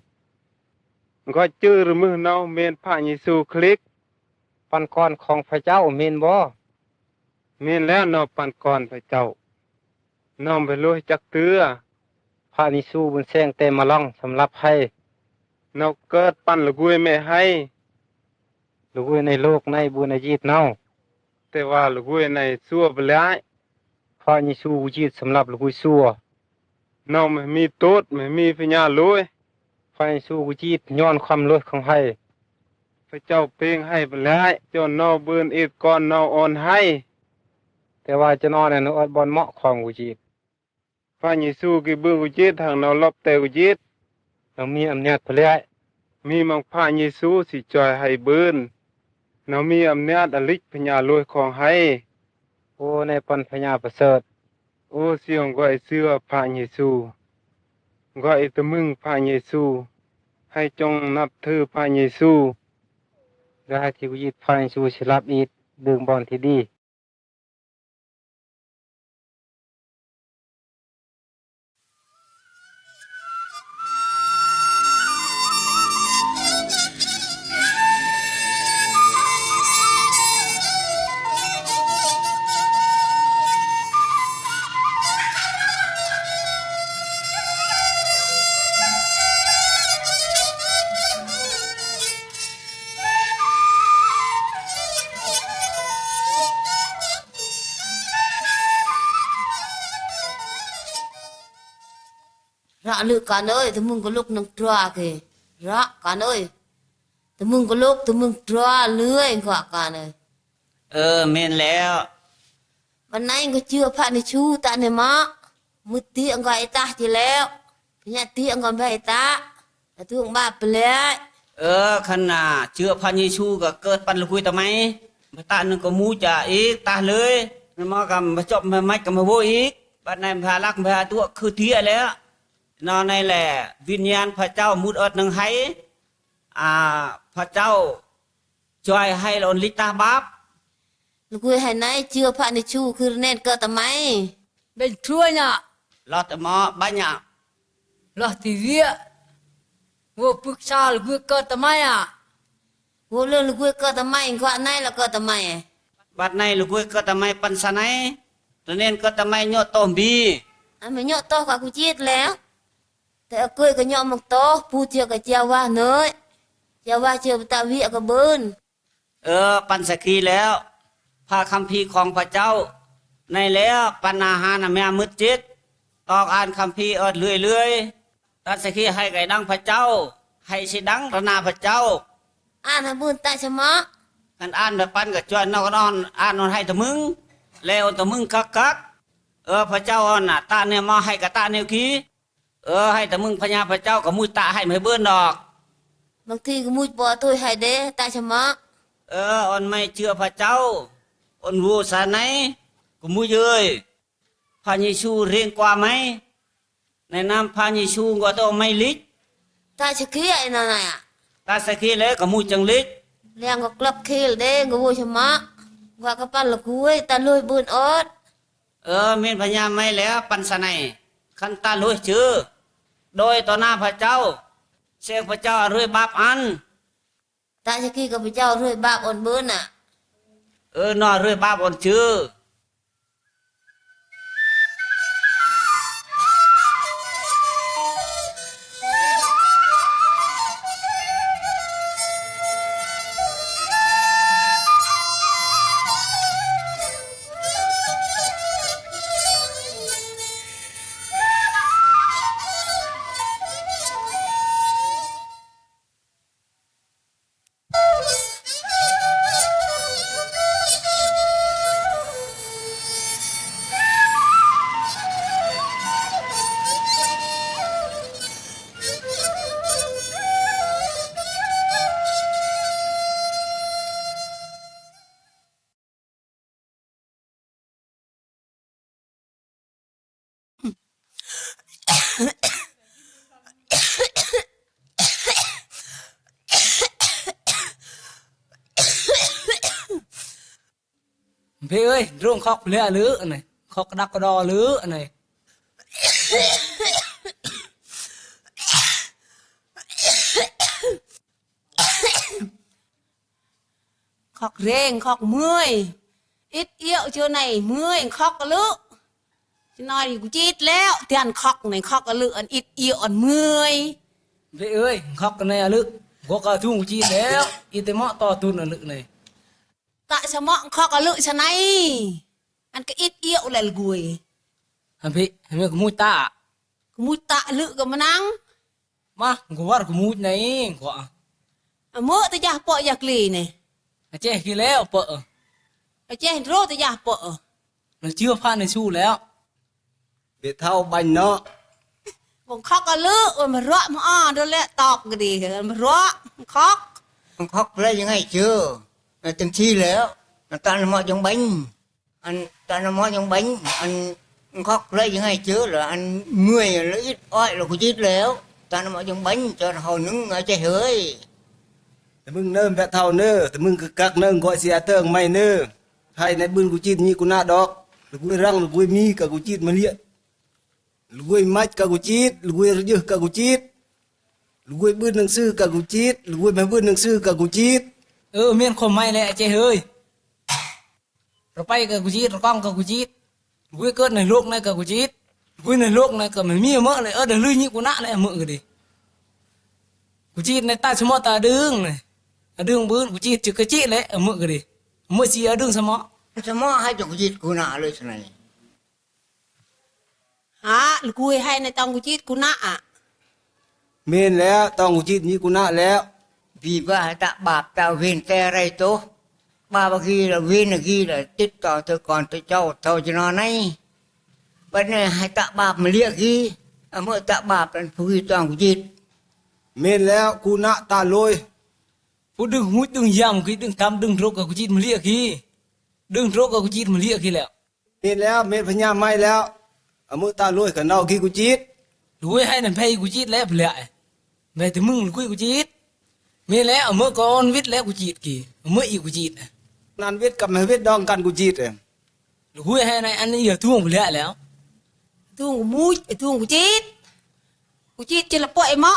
ก็ชื่อหรือมือเนาเมนพระเยซูคริสต์ ปันกรของพระเจ้าเมนบ่ เมนแล้วเนาปันก่อนพระเจ้าน้อมไปรวยจักเตือ พระนิสูบุญแสงเต็มมาลองสำหรับให้ เนาเกิดปันลูกเว้ยแม่ให้ ลูกในโลกในบุญในจีตเนา แต่ว่าลูกเว้ยในซัวไปแล้ว พระนิสูบุจีตสำหรับลูกซัว เนาไม่มีโต๊ดไม่มีพญารวย พระนิสูบุจีตย้อนความรวยของให้ พระเจ้าเพ่งให้ไปแล้วจนเนาเบิ่นอีกก่อนเนาอ่อนให้ แต่ว่าจะนอนในนอดบอนเหมาะของบุจีต พระเยซูกี่เบิ่งกุจิตทางเนาลบแต่กุจิต เรามีอำนาจเพลีย มีมังพระเยซูสิจอยให้เบิ้นเนามีอำนาจอลิกพญาลวยของให้โอ้ในปันพญาประเสริฐโอ้เสียงก็ไอเสื้อพระเยซูก็ไอตะมึงพระเยซูให้จงนับถือพระเยซูและให้ที่ยิดพระเยซูสิรับอีกดึงบอลที่ดี Rạ lự cả nơi thì mừng có lúc nâng trà kì. Rạ cả nơi. Thì mừng có lúc thì mừng trà lưới gọi cả nơi. แม่นแล้ว วันnày có chưa phải đi chú ta này mà. Mưa tiện gọi ta chỉ léo. Thì nhà tiện gọi bày ta. Là thương bà bà lẽ. ขนาดเชื่อพระเยซูก็เกิดปันลุกุยทำไมมาตาหนึ่งก็มูจะอีกตาเลยมันมากับมาจบมาไม่กับมาโวอีกปันในพาลักพาตัวคือเทียแล้วนอนในแหละวิญญาณพระเจ้ามุดอดหนึ่งให้พระเจ้าช่วยให้เราลิตาบาป Lúc quay hay này chưa phải đi chúคือnên cơ tầm máy. Bên chua nhá. เราแต่หมอบ้านเนี่ย Lo thì vía. Vô bức xa là vừa cơ tầm ai à. Vô lương lúc quay cơ tầm máy gọi này là cơ tầm máy. บัดในลุกุยก็ทำไมปันสนัยตัวเน้นก็ทำไมโยตอมบี Mà nhọ to cả cũng chết léo. Thế ở cười cái nhọ một to. Phu chưa cái treo qua nơi. Treo qua chưa tạo vịa cái bơn. ปันสกีแล้วพระคัมภีร์ของพระเจ้า ในแล้วปัญหาแม่มืดจิตตอกอ่านคัมภีร์เรื่อยๆตัดสกีให้ไก่ดังพระเจ้า ให้สิดังพระนาพระเจ้า An hả bơn tại sao má. กันอ่านแบบปันกับจวนนอกนอนอ่านนอนให้ตะมึงแล้วตะมึงคักพระเจ้าน่ะตาเนี่ยมาให้กับตาเนี่ยกี้ให้ตะมึงพญาพระเจ้ากับมุ้ยตาให้ไม่เบิ้นดอก Bác thi cái mũi bò tôi hay đế tại sao má. ไม่เชื่อพระเจ้ารู้สาไหนกูมุ้ยเอ้ยพระเยซูเรียงกว่าไหมในน้ำพระเยซูก็ต้องไม่ลิก Tại sao khí ấy nào này ạ. ตาสกีแล้วก็มุ้ยจังลิก Làng có club khí là đế ngồi vui cho má. Và cái bàn là cuối ta lôi bơn ớt. เมียนพญาไม่แล้วปันสนัยขันตาลุยชื่อโดยต่อหน้าพระเจ้าเสียงพระเจ้าเรื่อยบาปอัน Tại sao khi có phải cháu rơi bạc ổn bơn ạ. นอเรื่อยบาปอันชื่อ Bê ơi, rung khóc lẹ lứa này. Khóc đắc đo lứa này. Khóc rên khóc mười. Ít yêu chưa này mười khóc cả lự. Chứ nói thì cũng chết léo. Tiền khóc này khóc cả lự ăn ít yêu ăn mười. Bê ơi, khóc cái này à lứa. Có cả thùng chi đéo. Ít tế mọ to tùn ở lứa này. Tại sao mọng khóc cả lự sao này. Ăn cái ít yêu là gùi. Hàm phị, hàm phị có mùi tạ. Cái mũi tạ lự cả mà năng. Mà, có bắt có mùi này. Có. Mơ tới giả bọ giặc lì này. Chê khi léo bợ. Chê rô tới giả bọ. Nó chưa phan này su léo. เบียเท่าบันเนาะ Bông khóc có lư, ôi mà rõ mà đó lẹ tọc cái đi, mà rõ, khóc. มันคอกเลยยังไงเชื่อเต็มที่แล้วตาหนมอยังบังอันตาหนมอยังบังอันคอกเลยยังไงเชื่อเหรออันเมื่อยแล้วอิดอ้อยเรากูจิตแล้วตาหนมอยังบังจนเขานึงไงใจเฮ้ย แต่มึงเนิ่มแพะเท่าเน้อแต่มึงก็กักเนิ่งก็เสียเติงไม่เน้อให้ในบึนกูจีดนี่กูหน้าดอกหรือกูรังหรือกูมีกับกูจีดมาเลี้ยหรือกูมัดกับกูจีดหรือกูยื้อกับกูจีดหรือกูบึนหนังสือกับกูจีดหรือกูไม่บึนหนังสือกับกูจีด เมียนคมไม่เลยใจเฮ้ยเราไปกับกูจีดเราก้องกับกูจีดกูเกิดในโลกnàyกับกูจีดกูในโลกnàyกับมันมีเมื่อเลยเดี๋ยวลือนี่กูน่าเลยเมื่อกี้กูจีดในใต้สมอตาดึงเลยดึงบื้นกูจีดจุกกระจีดเลยเมื่อกี้เมื่อจีดึงสมอ สมอให้จงกูจิตกูน่าเลยสิไหน Hả, cùi hay này tông của chít của nạ à? เมนแล้วต้องกูจีดนี่กูหน้าแล้ว vì ba ta bạp ta viên te ray tố ba ba khi là viên là khi là tíchต่อ tôi còn tôi cho nó này bên này hai ta bạp mà lia khi mới ta bạp là phụ huy toàn của chít เมนแล้วกูหน้าตาลอย phụ đừng hút đừng giam cái đừng cắm đừng rốtกับกูจีดมาเรียกขี้đừng rốtกับกูจีดมาเรียกขี้แล้ว เมนแล้วเมนพญาไม่แล้วเอามือตาลอยกับเนาขี้กูจีด đuổi hay là payกูจีดแล้วlại về từ mừngกูจีดมีแล้วเมื่อก่อนวิทย์แล้วกูจีดกี่เมื่ออีกกูจีด นานเวทกับไม่เวทดองกันกูจีดเอง กูให้ในอันนี้อย่าท่วงกูแล้ว Thương của mũi, thương của chít. Của chít chỉ là bội mọ.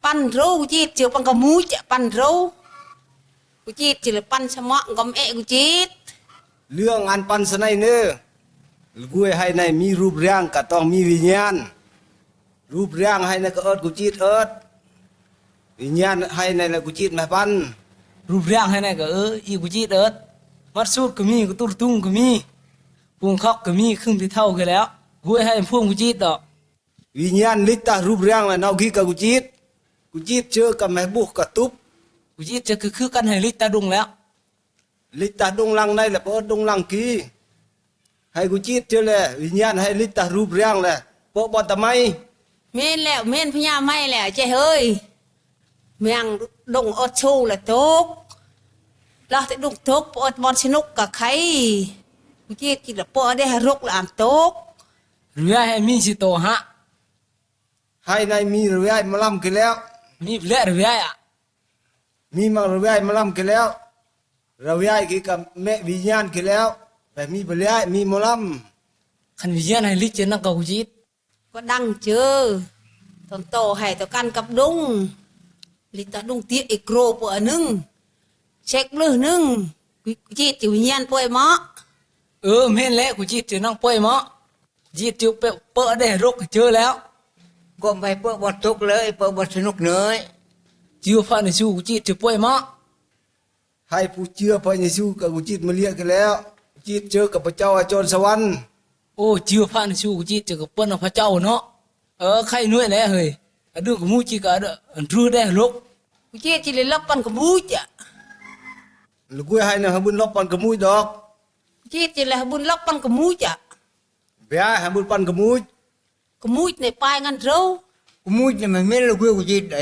Pan râu của chít chỉ bằng cả mũi chả pan râu. Của chít chỉ là pan sa mọ gom ẹ của chít. เรื่องอันปันสนัยเนื้อกูให้ในมีรูปร่างก็ต้องมีวิญญาณรูปร่างให้ในก็เอิดกูจีดเอิดวิญญาณให้ในละกูจีดไม่ปัน รูปร่างให้ในก็อีกูจีดมัดสูดก็มีกูตุ้ตุ้งก็มีพุงคอกก็มีครึ่งที่เท่ากันแล้วกูให้พวงกูจีดดอก วิญญาณลิตารูปร่างละเนาขี้กับกูจีดเจอกับแม่บุกกับตุบ กูจีดจะคือกันให้ลิตาดุงแล้ว ลิตาดงลังในละเปิดดงลังกีให้กูจีดเจอแหละวิญญาณให้ลิตารูปร่างแหละเปิดบอลทำไม Men lẹo men phía nhà mày lẹo chạy hơi. Mèng đụng ớt chu là tốt. Là sẽ đụng tốt ớt bọn xin nút cả khay. Của chít chỉ là bỏ đây hà rục là ăn tốt. หรือให้มีสิโตฮะ ให้ในมีเรื่อยมาล่ำกันแล้ว มีเละหรือไงอ่ะ มีมาเรื่อยมาล่ำกันแล้วเรื่อยกี่กับแม่วิญญาณกันแล้วแต่มีเรื่อยมีมาล่ ขันวิญญาณให้ลิเจนักกูจีด Có đăng chưa? Thằng tổ hay tao căn cặp đung. Lý ta đung tiết ị krô bộ nưng. Check lư nưng. Quý chít chỉ nhiên bôi mọ. เม่นแล้วกูจีดจะนั่งป่วยมั้งจีดจะเปะได้รกเจอแล้ว ก็ไปเปิดบอลตกเลยเปิดบอลสนุกเลย จิวฟ้าในชูกูจีดจะป่วยมั้ง ำให้ผู้เชื่อพระเยซูกับกูจิตมาเรียกกันแล้วจิตเจอกับพระเจ้าอาจารย์สวรรค์ โอ้จิวฟ้าในชูกูจีดจะกับเปิ้ลพระเจ้าเนาะใครนุ่ยแล้วเฮ้ยดูกับมูจีกับรู้ได้รก Quý chít chỉ là lấp bằng cái mũi chả. หรือกูให้นะฮะบุญลบปันกระมุยดอก Quý chít chỉ là bún lấp bằng cái mũi chả. เบียให้บุญปันกระมุย Cái mũi này pai ngăn râu. กูมุ้ยจะไม่เม่นลูกกูจิตได้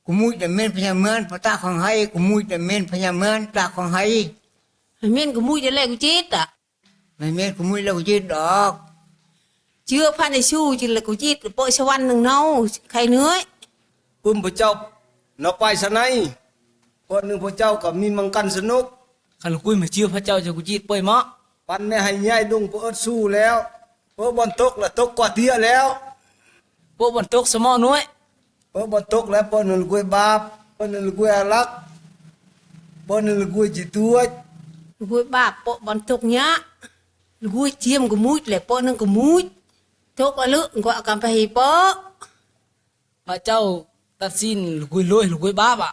กูมุ้ยจะเม่นพญาเมืองพระตาของให้กูมุ้ยจะเม่นพญาเมืองตาของให้ Men cái mũi để lại của chít à. ไม่เม่นกูมุ้ยแล้วกูจิตดอก Chưa phan này su chỉ là của chít là bội sao ăn đừng nâu. Khay nữa ấy. ปุ่มพระเจ้าเนาะไปสนัยคนหนึ่งพระเจ้ากับมีมังกันสนุก ขันกุยมาจิวพระเจ้าจะกูจีดป่วยมั้ง ปันไม่ให้ย้ายดุงเปิดสู้แล้วเปิดบอลตกแล้วตกกว่าเตี้ยแล้ว พวกบรรทุกสมอนุ่ย เปิดบอลตกแล้วเปิดหนึ่งกุยบาปเปิดหนึ่งกุยอารักเปิดหนึ่งกุยจิตตัว Gùi bạp bộ bọn tục nhá. Gùi chiêm của mũi lại bộ nâng của mũi. Tục ở lượng gọi cảm phải bó. พระเจ้าตัดสินกุยลอยกุยบ้าปะ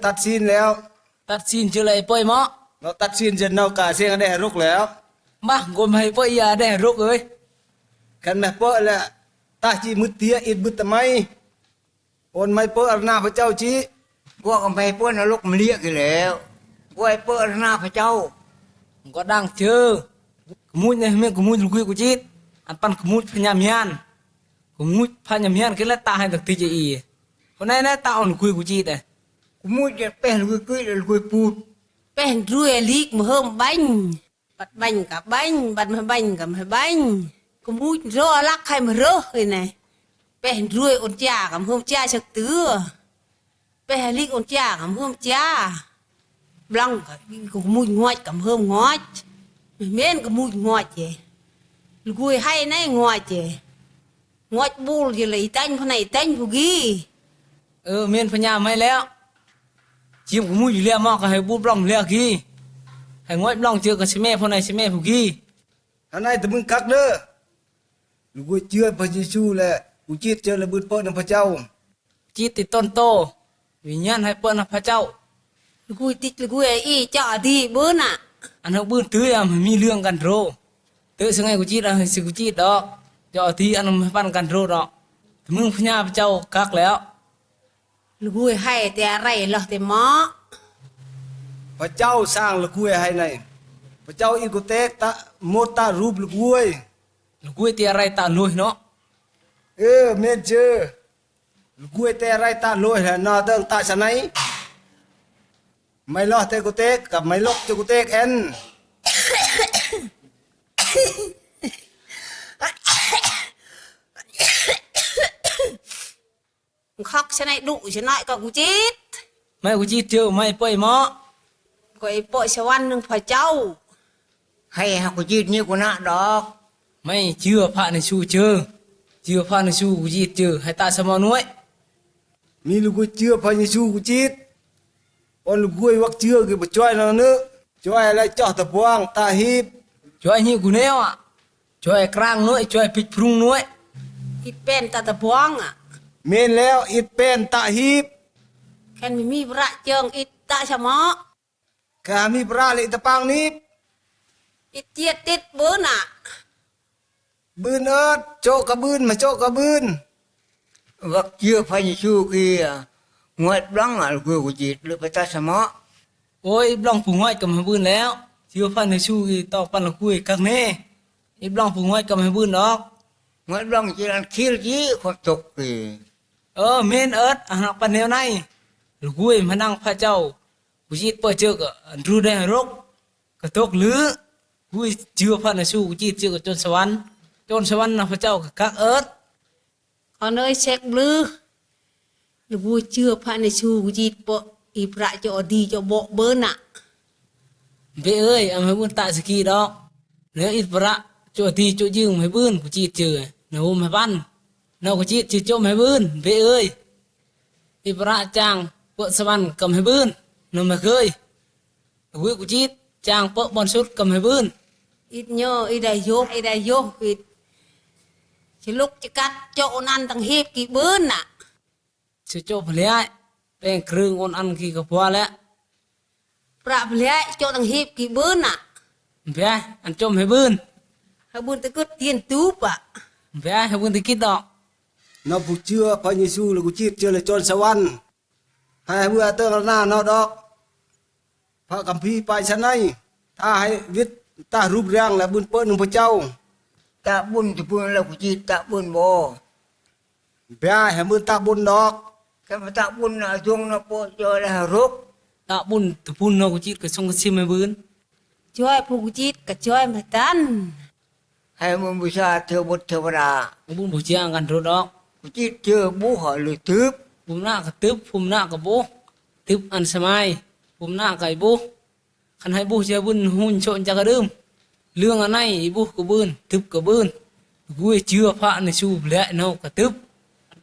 ตัดสินแล้ว ตัดสินเจออะไรป่วยมั้ง เราตัดสินจนเรากาเสียงได้รุกแล้ว มากูไม่ป่วยยาได้รกเอ้ย กันแม่เปิดแล้วตาจีมุดเตียอิดบุตรไมคนไม่เปิดหน้าพระเจ้าจี กูก็ไปเปิดนรกมันเรียกกันแล้วกูไปเปิดหน้าพระเจ้า ก็ดังเจอกูมุ้ยเนี่ยแม่กูมุ้ยกุยกูจีด ก อันปันขมุดพญามยานขมุดพญามยานก็แล้วตาให้ตักตีจะอีคนไหนนะตาอ่อนคุยกูจีด กูมุดจะเป็นกูคุยแล้วกูพูด เป็นรวยลีกมาเฮิมบังบัดบังกับบังบัดมาบังกับมาบังกูมุดรอลักใครมาเรอเลยไงเป็นรวยอ่อนจ้ากับเฮิมจ้าสักตัวเป็นลีกอ่อนจ้ากับเฮิมจ้าบลังกับกูมุดงอดกับเฮิมงอดเม่นกูมุดงอดเจลูกให้ในงอดเจงอดบูลจะเลยตั้งคนไหนตั้งผู้กี้ เมียนพญาไม่แล้วchiếm của mũi lia mò cái hay bút lòng lia kia hay ngói lòng chưa cái xe phong này xe phụ kia hôm nay tụi mình cắt đó lúc chưa phải Giêsu làกูchết chơi là bứt bớt nó phải châu chết thì tôn tô vì nhân hay bớt nó phải châuลูกติดลูกอีจ่อดีเบิ้นอ่ะ anh học bươn tưới à mà mi lươngกันrô tự sáng ngày của chết là sự của chết đó cho thì anh mới banกันrô đó tụi mình phải nhà phải châu cắt léo ลูกให้แต่อะไรหรอแต่หมอ พระเจ้าสร้างลูกกุ้ยให้ในพระเจ้าอีกุเตกตะโมตารูปลูกกุ้ย ลูกกุ้ยที่อะไรตาลอยเนาะ เมียนเจอลูกกุ้ยแต่อะไรตาลอยแหละนอเดิงตาชะไหนไม่รอดแต่กุเตกกับไม่ลกจะกุเตกเอ็น khóc xe này đủ xe này có cú chết mày của chết chưa mày bơi mó gọi bội xe văn đừng phải châu ให้หากูจีดนี่กูน่ะดอก mày chưa phá này su chưa phá này su của chết chưa hay ta sao mà nuôi มีลูกกุ้ยเชื่อพระเยซูกูจิตอนลูกกุ้ยวักเชื่อคือบ่ช่วยเราเนื้อช่วยอะไรเจาะตะพวงตาหีบ cho anh nhiều của neo à cho anh krang nuôi cho anh pít prung nuôi ít bên ta tập buông à เมนแล้วอิดเป็นตาหีบ khen mình mi vợ chồng ít ta sao mó กามีปลาเลยตะปางนี้ ít tiết tiết bớn à บืนเอิดโจกกระบืนมาโจกกระบืน vật chưa phải như xưa kia ngoại bắn àกูจีดหรือไปตาสมอ ôi long phủ ngoại cầm hai bươn léo chưa phan này su thì tao phan là cùi các nè ít long phủ ngoại cầm hai bươn đó ngoại bắn chỉ là khiêu chí khoa tục thì men ớt ăn học pan neo này rồi cùi mà năng pha châu cùi chít bơi chơi cả ru đây rốc cả tốc lứa cùi chưa phan này su cùi chít chưa cả chôn swan là pha châu cả các ớt còn ơi xét blue lúc vui chưa phải này su gì bộ ít ra cho đi cho bộ bớn à về ơi em hay bươn tại ski đó nếu ít bra cho thì cho dương mấy bươn của chị chưa nếu mấy ban nào của chị chỉ cho mấy bươn về ơi ít bra chàng vợ swan cầm mấy bươn nó mà khơi vui của chị chàng vợ bon sút cầm mấy bươn ít nhớ ít đây vô ít chỉ lúc chỉ cắt chỗ ăn thằng hiệp kỳ bớn à cho phải lại bên kêu con ăn khi gặp qua lẽ bạ lẽ chỗ thằng hiệp kỳ bớn à về ăn cho mấy bươn hay bớn tới cất tiền túp à về hay bươn thì kít đó นอผู้เชื่อพระเยซูแล้วกูจิตเชื่อเลยจนสวรรค์ให้เมื่อเติงหน้านอดอกพระกัมภีร์ไปชะไหนถ้าให้วิทย์ตารูปร่างและบุญเปิ้ลของพระเจ้า ta buôn thì buôn làกูจีดta buôn bò เปียให้มือตาบุญดอก cái mà ta buôn là chuông nó bộ cho là rốt tạo bún từ bún nó của chị cái xong cái sim mấy bươn chơi phụ chít cả chơi mà tan hay muốn bây giờ theo bột theo bà bún bổ chiang gần rồi đóกูจีดchưa bố hỏi lời tướp bún nạ cái tướp bún nạ cái bố tướp ăn sao mai bún nạ cái bố khăn hay bố chơi bún hun trộn cho cái đơm lương ở này bố của bươn tướp của bươn vui chưa phạ này su lẹ nó cả tướp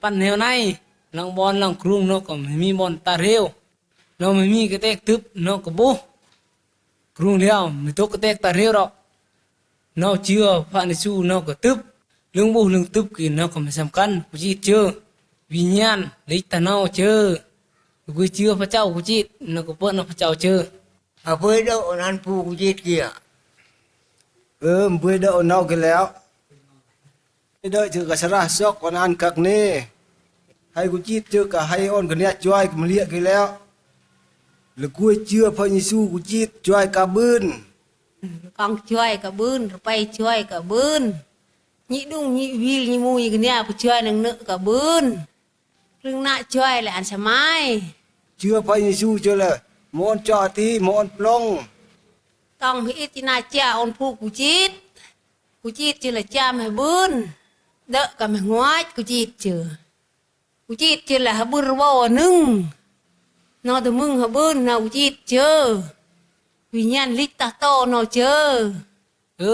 pan heo này lòng bon lòng krum nó còn mi bon ta rêu nó mới mi cái tét tướp nó có bố krum leo mới tốt cái tét ta rêu đó nó chưa phạ này su nó có tướp lương bố lương tướp thì nó còn phải sắm cân của chị chưa vì nhan lấy ta nó chưa vui chưa phải cháu của chị nó có bớt nó phải cháu chưa à với đâu ăn phuกูจีด kìa เพื่อเดาเนากันแล้วเดาเจอกับสระซอกวันอันกักเน่ให้กูจิตเจอกับให้อ่อนกันเนี่ยช่วยกันเลี้ยกันแล้วแล้วกูเชื่อพระเยซูกูจิตช่วยกับบืน con chơi cả bươn rồi bay chơi cả bươn nhị đung nhị vi nhị mùi cái nè phải chơi nâng nợ cả bươn rừng nạ chơi là ăn sa mai chưa phải như su chưa là món cho tí món plong tòng hít tí na cha ôn phu cú chít chứ là cha mày bươn đỡ cả mày ngoái cú chít chứ là hà bươn bao nưng nó từ mưng hà bươn nào cú chít chứ vì nhan lít ta to nó chứ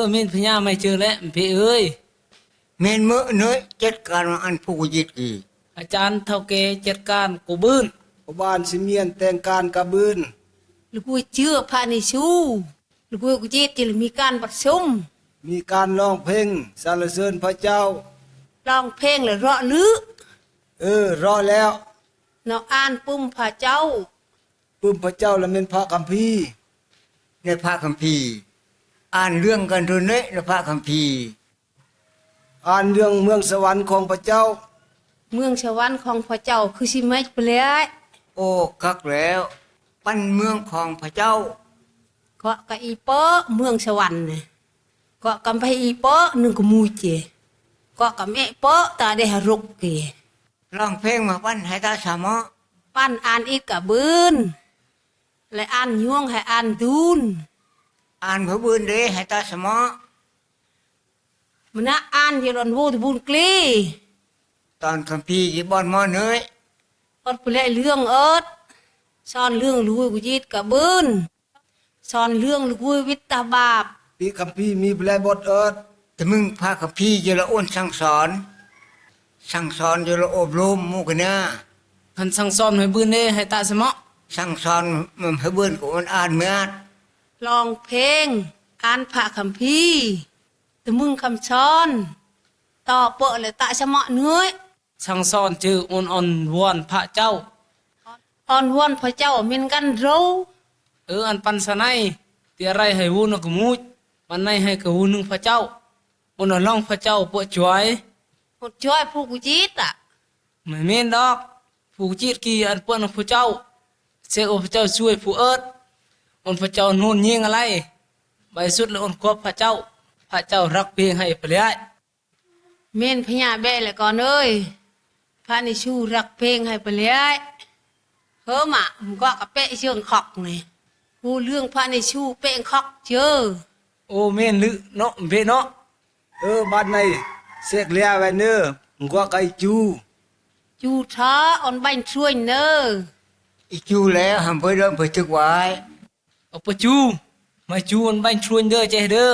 mình phải nhà mày chờ lẽ mẹ ơi แม่นมื้อน้อยจัดการว่าอันผู้ยิดกี่ อาจารย์เท่าแกจัดการกูบื้น บ้านสิเมียนแต่งการกระบืน ลูกกูเชื่อพานิชูลูกกูเจติลมีการประชุม มีการร้องเพลงสรรเสริญพระเจ้า ร้องเพลงและเราะลือ รอแล้ว เราอ่านปุ่มพระเจ้า ปึ้มพระเจ้าและเป็นพระคัมภีร์ ในพระคัมภีร์อ่านเรื่องกันโดยในพระคัมภีร์ อ่านเรื่องเมืองสวรรค์ของพระเจ้า เมืองสวรรค์ของพระเจ้าคือสิเมจไปเลย โอ้คักแล้วปั้นเมืองของพระเจ้า เกาะกะอีเปอเมืองสวรรค์เนี่ยเกาะกำไปอีเปอหนึ่งกมูเจเกาะกำเอะเปอตาได้หรุกเก ร้องเพลงมาปั้นให้ตาสามอ ปั้นอ่านอีกกะบืนและอ่านยวงให้อ่านดูน อ่านพระบืนเด้ให้ตาสามอ มันน่ะอ่านที่รอนโวที่บุญกลี ตอนคัมภีร์ที่บ้านหมอเนย อดไปเลยเรื่องเอิดสอนเรื่องลูกยิดกะบืนสอนเรื่องลูกวิตตาบาป ปีคัมภีร์มีแปลบทเอิด แต่มึงพระคัมภีร์จะละอ้นสั่งสอนจะละอบรมหมู่กันนะ พันสั่งสอนให้บื้นเด้ให้ตาสมะ สั่งสอนมันให้เบิ่นกูมันอ่านเมื่อ ลองเพลงอ่านพระคัมภีร์แต่มึงคำสอนต่อเปอะเลยตะสมะเนื้อย สั่งสอนจืออ่อนวอนพระเจ้า อ่อนวอนพระเจ้าเมนกันรู้ อันปันสนัยเตียไรให้วูนกมูจปันในให้กวูนึงพระเจ้าบนล่องพระเจ้าปวดจ่วย หมดช่วยผู้กุจิตอ่ะ ไม่เมนดอกผู้จีดกีอันเปิ้นพระเจ้าเสกพระเจ้าช่วยผู้เอิดอันพระเจ้าโน่นยิงอะไรใบสุดแล้วอันควบพระเจ้ารักเพียงให้เปลี่ยน เมนพญาแบเลยก่อนเอ้ยพระนิชูรักเพลงให้ไปเลยเฮ้มอ่ะผมก็กระเปะเชิงขอกไงผู้เรื่องพระนิชูเปะขอกเจอ โอ้เมนลึเนาะเวเนาะ บ้านในเสกเลียไว้เนื้อมึงก็ไก่จู จูท้าอ่อนบันช่วยเนอ อีจูแล้วหำไปเริ่มไปจึกไว้ เอาปะจูมาจูอันบันชวนเด้อใจเด้อ